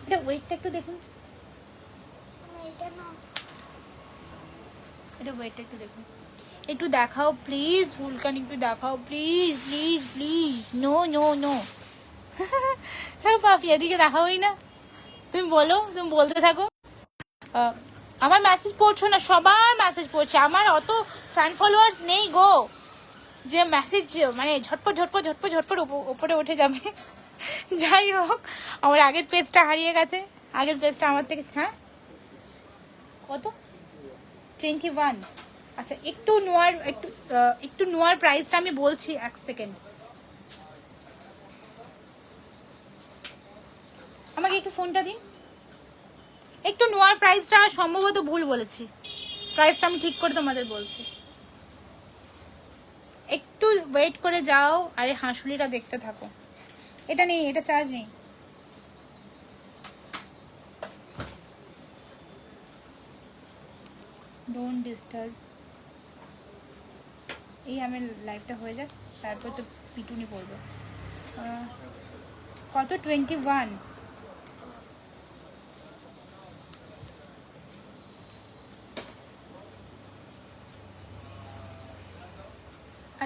এটা ওয়েটটা একটু দেখুন, এটা ওয়েটটা একটু দেখুন, একটু দেখাও প্লিজ ফুলকান, একটু দেখাও প্লিজ প্লিজ প্লিজ। নো হ্যাঁ পাপি এদিকে দেখাবোই না, তুমি বলো, তুমি বলতে থাকো। আমার মেসেজ পড়ছো না, সবার মেসেজ পড়ছে, আমার অত ফ্যান ফলোয়ার্স নেই গো যে মেসেজ মানে ঝটপট উপরে উঠে যাবে। যাই হোক আমার আগের পেজটা হারিয়ে গেছে, আগের পেজটা আমার থেকে, হ্যাঁ কত 21। আচ্ছা একটু নোয়ার প্রাইসটা আমি বলছি, এক সেকেন্ড, আমাকে একটু ফোনটা দিন। একটু নোয়ার প্রাইসটা সম্ভবত ভুল বলেছি, প্রাইসটা আমি ঠিক করে তোমাদের বলছি, একটু ওয়েট করে যাও। আরে হাঁসুলিটা দেখতে থাকো, এটা নেই, এটা চার্জ নেই। ডোন্ট ডিস্টার্ব, এই আমার লাইফটা হয়ে যাক, তারপর তো পিটুনি পড়বে। কত 21।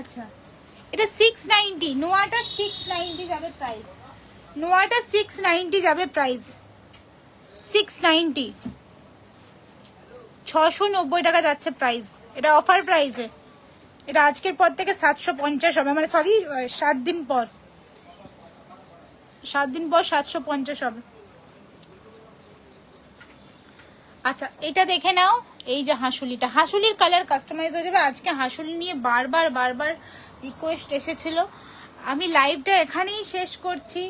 আচ্ছা এটা 690, নোয়াটা 690 যাবে প্রাইস, নোয়াটা 690 যাবে প্রাইস, 690, 690 টাকা যাচ্ছে প্রাইস। এটা অফার প্রাইসে, এটা আজকের পর থেকে 750 হবে, মানে সরি 7 দিন পর 750 হবে। আচ্ছা এটা দেখে নাও, এই যে হাঁসুলিটা, হাঁসুলির কালার কাস্টমাইজ হয়ে যাবে। আজকে হাঁসুলি নিয়ে বারবার রিকোয়েস্ট এসেছিল। আমি লাইভটা এখানেই শেষ করছি,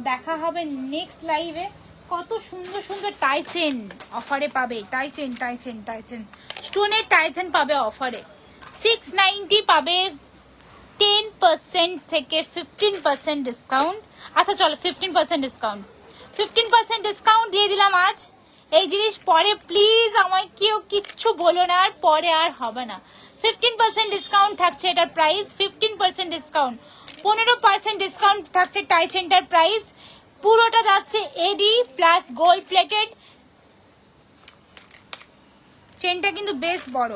দেখা হবে নেক্সট লাইভে। কত সুন্দর টাইচেন অফারে পাবে, টাইচেন স্টোনের টাইচেন পাবে অফারে, 690 পাবে 10% থেকে 15% ডিসকাউন্ট। আচ্ছা চলো 15% ডিসকাউন্ট, 15% ডিসকাউন্ট দিয়ে দিলাম আজ। এই জিনিস পরে প্লিজ আমায় কেউ কিচ্ছু বলো না, আর পরে আর হবে না। 15% ডিসকাউন্ট থাকছে এটার প্রাইস, 15% ডিসকাউন্ট, 15% ডিসকাউন্ট থাকছে টাই সেন্টার প্রাইস। পুরোটা যাচ্ছে এডি প্লাস গোল্ড প্লেটেড। চেনটা কিন্তু বেশ বড়।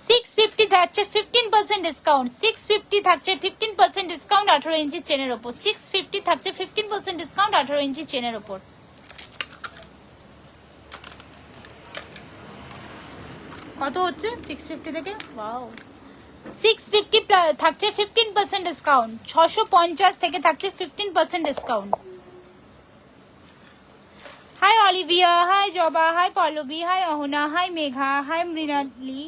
650 থাকছে 15% ডিসকাউন্ট, 650 থাকছে 15% ডিসকাউন্ট 18 ইঞ্চি চেনের ওপর, 650 থাকছে 15% ডিসকাউন্ট 18 ইঞ্চি চেনের ওপর। কত হচ্ছে 650 থেকে? ওয়াও, 650 থাকছে 15% ডিসকাউন্ট, 650 থেকে থাকছে 15% discount. Hi Olivia, hi Joba, hi Pallabi, hi Ahana, hi Megha, hi Mrinali,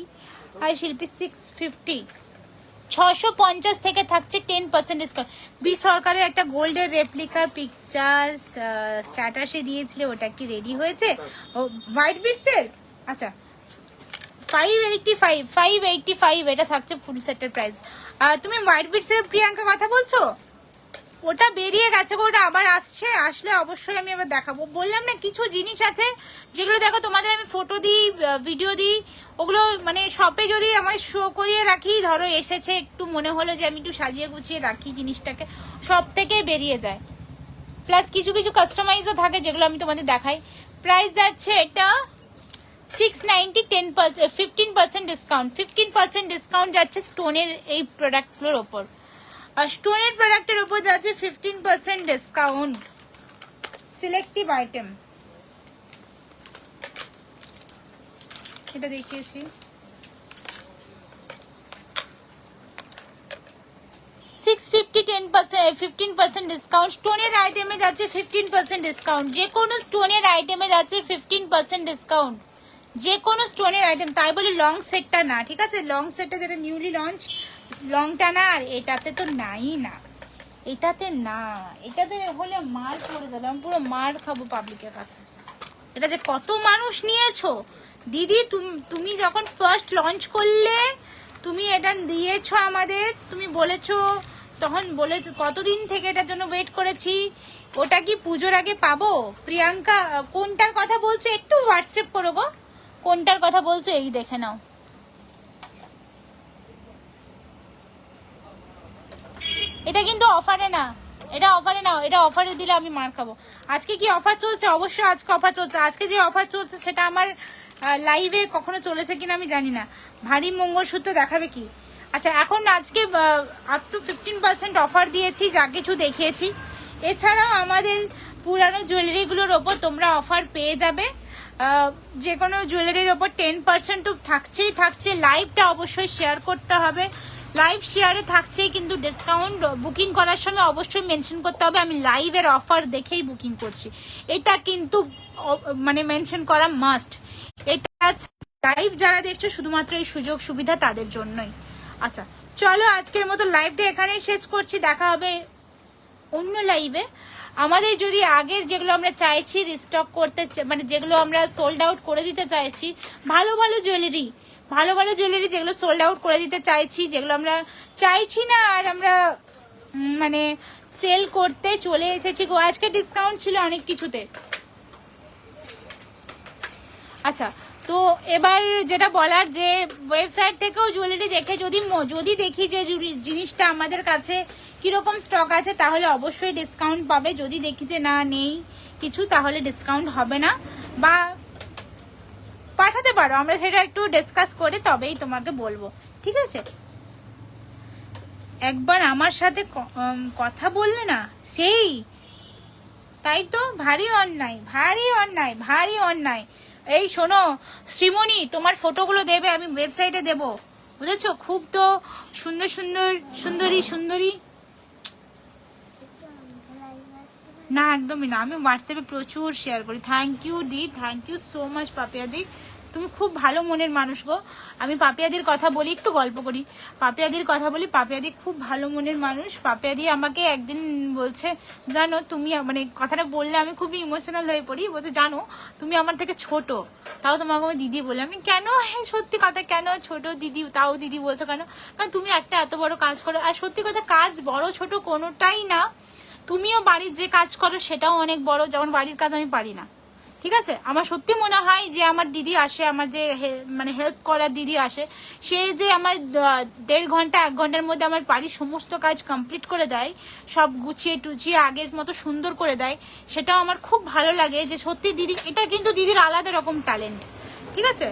hi Shilpi. 650, 650 থেকে থাকছে 10% ডিসকাউন্ট। বি সরকারের একটা গোল্ডের রেপ্লিকার পিকচার স্ট্যাটাসে দিয়েছিল, ওটা কি রেডি হয়েছে? ও হোয়াইট বিটসের, আচ্ছা 585 এটা থাকছে ফুল সেটের প্রাইস। তুমি হোয়াইট বিটসের প্রিয়াঙ্কা কথা বলছো? ওটা বেরিয়ে গেছে, ওটা আবার আসছে, আসলে অবশ্যই আমি আবার দেখাবো। বললাম না কিছু জিনিস আছে যেগুলো দেখো তোমাদের আমি ফটো দিই, ভিডিও দিই, ওগুলো মানে শপে যদি আমার শো করিয়ে রাখি, ধরো এসেছে একটু মনে হলো যে আমি একটু সাজিয়ে গুছিয়ে রাখি জিনিসটাকে, সব থেকে বেরিয়ে যায়। প্লাস কিছু কিছু কাস্টমাইজও থাকে যেগুলো আমি তোমাদের দেখাই। প্রাইস যাচ্ছে এটা 690, 10%, 15% ডিসকাউন্ট, 15% ডিসকাউন্ট যাচ্ছে স্টোনের এই প্রোডাক্টগুলোর ওপর। আর স্টোনের প্রোডাক্টের উপর যাচ্ছে 15% ডিসকাউন্ট, সিলেক্টিভ আইটেম। এটা দেখিয়েছি, 650, 10%, 15% ডিসকাউন্ট। স্টোনের আইটেমে যাচ্ছে 15% ডিসকাউন্ট, যে কোনো স্টোনের আইটেমে যাচ্ছে 15% ডিসকাউন্ট, যে কোনো স্টোনের আইটেম। তাই বলি লং সেটটা না, ঠিক আছে? লং সেটটা যেটা নিউলি লঞ্চ, লংটা না, আর এটাতে তো নাই না, এটাতে না, এটাতে হলে মার পড়ে যাবে, আমি পুরো মার খাবো পাবলিকের কাছে। এটা যে কত মানুষ নিয়েছো দিদি, তুমি যখন ফার্স্ট লঞ্চ করলে তুমি এটা দিয়েছো আমাদের, তুমি বলেছো তখন, বলেছো কতদিন থেকে এটার জন্য ওয়েট করেছি, ওটা কি পুজোর আগে পাবো? প্রিয়াঙ্কা কোনটার কথা বলছো একটু হোয়াটসঅ্যাপ করো গো, কোনটার কথা বলছো এই দেখে নাও। এটা কিন্তু অফারে না, এটা অফারে না, এটা অফারে দিলে আমি মার খাবো। আজকে কি অফার চলছে? অবশ্যই আজকে অফার চলছে। আজকে যে অফার চলছে সেটা আমার লাইভে কখনো চলেছে কিনা আমি জানি না। ভারী মঙ্গলসূত্র দেখাবে কি? আচ্ছা এখন আজকে আপ টু 15% অফার দিয়েছি, যা কিছু দেখিয়েছি। এছাড়াও আমাদের পুরানো জুয়েলারিগুলোর ওপর তোমরা অফার পেয়ে যাবে। যে কোনো জুয়েলারির ওপর 10% তো থাকছেই থাকছে। লাইভটা অবশ্যই শেয়ার করতে হবে, লাইভ শেয়ারে থাকছেই কিন্তু ডিসকাউন্ট। বুকিং করার সময় অবশ্যই মেনশন করতে হবে আমি লাইভের অফার দেখেই বুকিং করছি, এটা কিন্তু মানে মেনশন করা মাস্ট। এটা লাইভ যারা দেখছো শুধুমাত্র এই সুযোগ সুবিধা তাদের জন্যই। আচ্ছা চলো আজকের মতো লাইভটা এখানেই শেষ করছি, দেখা হবে অন্য লাইভে। আমাদের যদি আগের যেগুলো আমরা চাইছি রিস্টক করতে, মানে যেগুলো আমরা সোল্ড আউট করে দিতে চাইছি, ভালো ভালো জুয়েলারি, ভালো ভালো জুয়েলারি যেগুলো সোল্ড আউট করে দিতে চাইছি, যেগুলো আমরা চাইছি না আর আমরা মানে সেল করতে চলে এসেছি গো। আজকে ডিসকাউন্ট ছিল অনেক কিছুতে। আচ্ছা তো এবার যেটা বলার, যে ওয়েবসাইট থেকেও জুয়েলারি দেখে যদি দেখি যে জিনিসটা আমাদের কাছে কিরকম স্টক আছে তাহলে অবশ্যই ডিসকাউন্ট পাবে। যদি দেখি যে না নেই কিছু তাহলে ডিসকাউন্ট হবে না, বা পাঠাতে পারো, আমরা সেটা একটু ডিসকাস করে তবেই তোমাকে বলবো, ঠিক আছে? একবার আমার সাথে কথা বললে না সেই, তাই তো ভারী অন্যায়, ভারী অন্যায়, ভারী অন্যায়। এই শোনো শ্রীমণি, তোমার ফটোগুলো দেবে, আমি ওয়েবসাইটে দেব, বুঝেছো? খুব তো সুন্দর সুন্দর সুন্দরী সুন্দরী না, একদমই না, আমি হোয়াটসঅ্যাপে প্রচুর শেয়ার করি। থ্যাংক ইউ দি, thank you so much Papiya দি, তুমি খুব ভালো মনের মানুষ গো। আমি পাপিয়াদির কথা বলি, একটু গল্প করি, পাপিয়াদির কথা বলি। পাপিয়াদি খুব ভালো মনের মানুষ। পাপিয়াদি আমাকে একদিন বলছে, জানো তুমি, মানে কথাটা বললে আমি খুবই ইমোশনাল হয়ে পড়ি। বলছে জানো তুমি আমার থেকে ছোট, তাও তোমাকে আমি দিদি বলে। আমি কেন, সত্যি কথা, কেন ছোট দিদি, তাও দিদি বলছো কেন? কারণ তুমি একটা এত বড় কাজ করো। আর সত্যি কথা, কাজ বড় ছোট কোনোটাই না। তুমিও বাড়ির যে কাজ করো সেটাও অনেক বড়, যেমন বাড়ির কাজ আমি পারি না, ঠিক আছে? আমার সত্যি মনে হয় যে আমার দিদি আসে, আমার যে মানে হেল্প করার দিদি আসে, সে যে আমার 1.5 ঘন্টা 1 ঘন্টার মধ্যে আমার বাড়ির সমস্ত কাজ কমপ্লিট করে দেয়, সব গুছিয়ে টুছিয়ে আগের মতো সুন্দর করে দেয়, সেটাও আমার খুব ভালো লাগে। যে সত্যি দিদি, এটা কিন্তু দিদির আলাদা রকম ট্যালেন্ট, ঠিক আছে?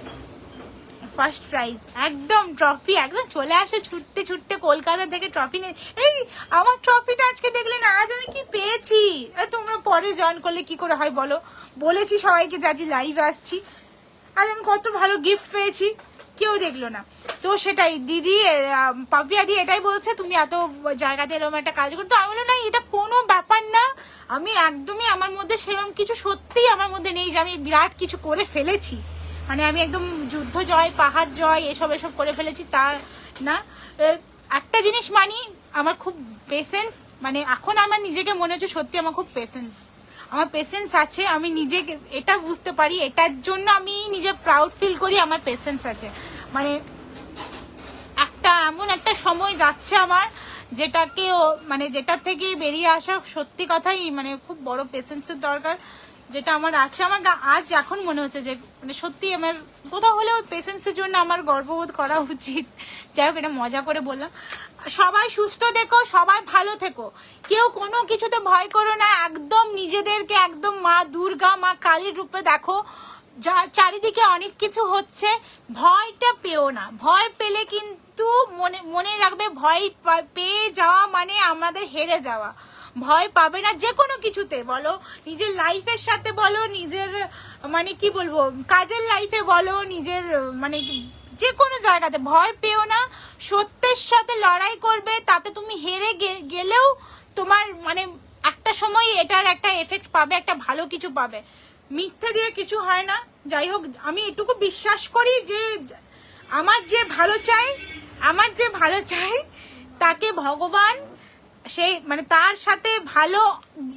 ফার্স্ট প্রাইজ, একদম ট্রফি, একদম চলে আসে ছুটতে ছুটতে কলকাতা থেকে ট্রফি নিয়ে। এই আমার ট্রফিটা আজকে দেখলে না, আজ আমি কি পেয়েছি? তোমরা পরে জয়েন করলে কি করে হয় বলো? বলেছি সবাইকে যে আজ লাইভ আসছি, আজ আমি কত ভালো গিফট পেয়েছি, কেউ দেখলো না। তো সেটাই দিদি, পাপিয়াদি এটাই বলছে, তুমি এত জায়গাতে এরকম একটা কাজ করতো। আমি বললাম না, এটা কোনো ব্যাপার না। আমি একদমই, আমার মধ্যে সেরকম কিছু সত্যিই আমার মধ্যে নেই যে আমি বিরাট কিছু করে ফেলেছি, মানে আমি একদম যুদ্ধ জয়, পাহাড় জয়, এসব করে ফেলেছি, তা না। একটা জিনিস মানি, আমার খুব পেশেন্স, মানে এখন আমার নিজেকে মনে হচ্ছে সত্যি আমার খুব পেশেন্স, আমার পেশেন্স আছে। আমি নিজেকে এটা বুঝতে পারি, এটার জন্য আমি নিজে প্রাউড ফিল করি, আমার পেশেন্স আছে। মানে একটা এমন একটা সময় যাচ্ছে আমার, যেটাকে মানে যেটার থেকে বেরিয়ে আসা সত্যি কথাই মানে খুব বড় পেশেন্সের দরকার, যেটা আমার আছে। আমার আজ এখন মনে হচ্ছে যে মানে সত্যি আমার কোথাও হলেও পেশেন্সের জন্য আমার গর্ববোধ করা উচিত। যাই হোক, এটা মজা করে বললাম। সবাই সুস্থ থেকো, সবাই ভালো থেকো, কেউ কোনো কিছুতে ভয় করো না, একদম নিজেদেরকে একদম মা দুর্গা, মা কালীর রূপে দেখো। যা চারিদিকে অনেক কিছু হচ্ছে, ভয়টা পেও না। ভয় পেলে কিন্তু মনে রাখবে, ভয় পেয়ে যাওয়া মানে আমাদের হেরে যাওয়া। ভয় পাবে না যে কোনো কিছুতে, বলো নিজের লাইফের সাথে, বলো নিজের মানে কি বলবো কাজের লাইফে, বলো নিজের মানে যে কোনো জায়গাতে ভয় পেও না। সত্যের সাথে লড়াই করবে, তাতে তুমি হেরে গেলেও তোমার মানে একটা সময় এটার একটা এফেক্ট পাবে, একটা ভালো কিছু পাবে। মিথ্যে দিয়ে কিছু হয় না। যাই হোক, আমি এটুকু বিশ্বাস করি যে আমার যে ভালো চাই তাকে ভগবান সেই মানে তার সাথে ভালো,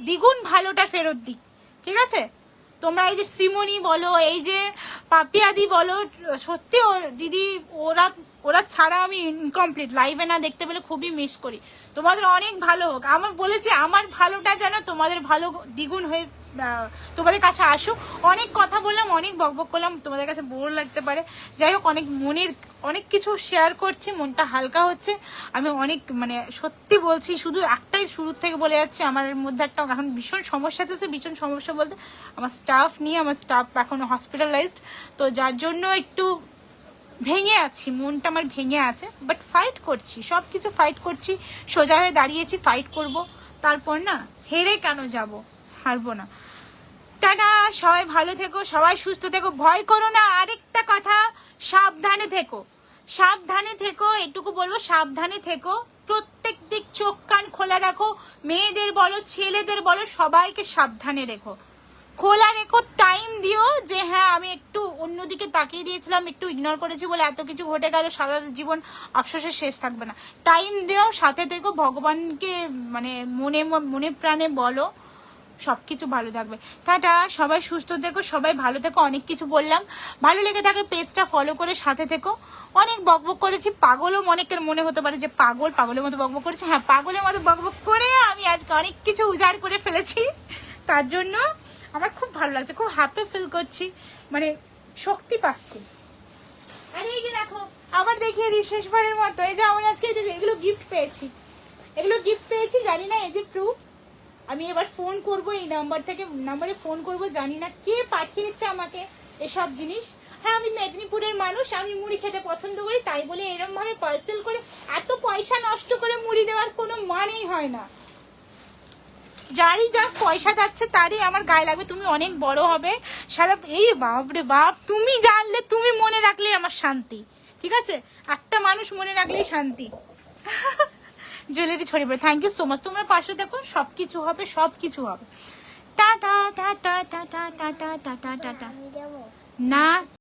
দ্বিগুণ ভালোটা ফেরত দিক, ঠিক আছে? তোমরা এই যে শ্রীমণি বলো, এই যে পাপিয়াদি বলো, সত্যি ওর দিদি, ওরা ছাড়া আমি ইনকমপ্লিট। লাইভে না দেখতে পেলে খুবই মিস করি। তোমাদের অনেক ভালো হোক। আমার বলেছি আমার ভালোটা যেন তোমাদের ভালো দ্বিগুণ হয়ে তোমাদের কাছে আসুক। অনেক কথা বললাম, অনেক বকবক করলাম, তোমাদের কাছে বোর লাগতে পারে। যাই হোক, অনেক কিছু শেয়ার করছি, মনটা হালকা হচ্ছে। আমি অনেক মানে সত্যি বলছি, শুধু একটাই শুরু থেকে বলে যাচ্ছি, আমার মধ্যে একটা এখন ভীষণ সমস্যা আছে। ভীষণ সমস্যা বলতে আমার স্টাফ নিয়ে, আমার স্টাফ এখন হসপিটালাইজড, তো যার জন্য একটু ভেঙে আছি, মনটা আমার ভেঙে আছে। বাট ফাইট করছি, সব কিছু ফাইট করছি, সোজা হয়ে দাঁড়িয়েছি, ফাইট করব। তারপর না, হেরে কেন যাব, হারবো না। টাটা, সবাই ভালো থেকো, সবাই সুস্থ থেকো, ভয় করো না। আরেকটা কথা, সাবধানে থেকো, এটুকু বলবো, সাবধানে থেকো। প্রত্যেক দিক চোখ কান খোলা রাখো, মেয়েদের বলো, ছেলেদের বলো, সবাইকে সাবধানে রেখো, খোলা রেখো। টাইম দিও যে হ্যাঁ আমি একটু অন্যদিকে তাকিয়ে দিয়েছিলাম, একটু ইগনোর করেছি বলে এত কিছু ঘটে গেল, সারা জীবন আফসোসের শেষ থাকবে না। টাইম দিও, সাথে থেকো, ভগবানকে মানে মনে প্রাণে বলো, সবকিছু ভালো থাকবে। টাটা, সবাই সুস্থ থেকো, সবাই ভালো থেকো। অনেক কিছু বললাম, ভালো লেগে থাকলে পেজটা ফলো করে সাথে থেকো। অনেক বকবক করেছি, পাগলও অনেকের মনে হতে পারে যে পাগলের মতো বকবক করেছি। হ্যাঁ, পাগলের মতো বকবক করে আমি আজকে অনেক কিছু উজাড় করে ফেলেছি, তার জন্য আমার খুব ভালো লাগছে, খুব হ্যাপি ফিল করছি, মানে শক্তি পাচ্ছি। আর এই যে দেখো, আবার দেখিয়ে দিই শেষবারের মতো, এই যে আমি আজকে এগুলো গিফট পেয়েছি, জানি না, এই যে প্রুফ। আমি এবার ফোন করব, এই নাম্বারে ফোন করব, জানি না কে পাঠিয়েছে আমাকে এসব জিনিস। হ্যাঁ, আমি মেদিনীপুরের মানুষ, আমি মুড়ি খেতে পছন্দ করি, তাই বলে এরকম ভাবে পার্সেল করে এত পয়সা নষ্ট করে মুড়ি দেওয়ার কোনো মানেই হয় না। যারই যা পয়সা যাচ্ছে তারই আমার গায়ে লাগবে। তুমি অনেক বড় হবে, সারা এই বাপরে বাপ, তুমি জানলে, তুমি মনে রাখলে আমার শান্তি, ঠিক আছে? একটা মানুষ মনে রাখলেই শান্তি। জুয়েলারি ছড়িয়ে পড়ে। থ্যাংক ইউ সো মাচ, তোমরা পাশে দেখো, সবকিছু হবে। Tata tata tata tata tata tata. না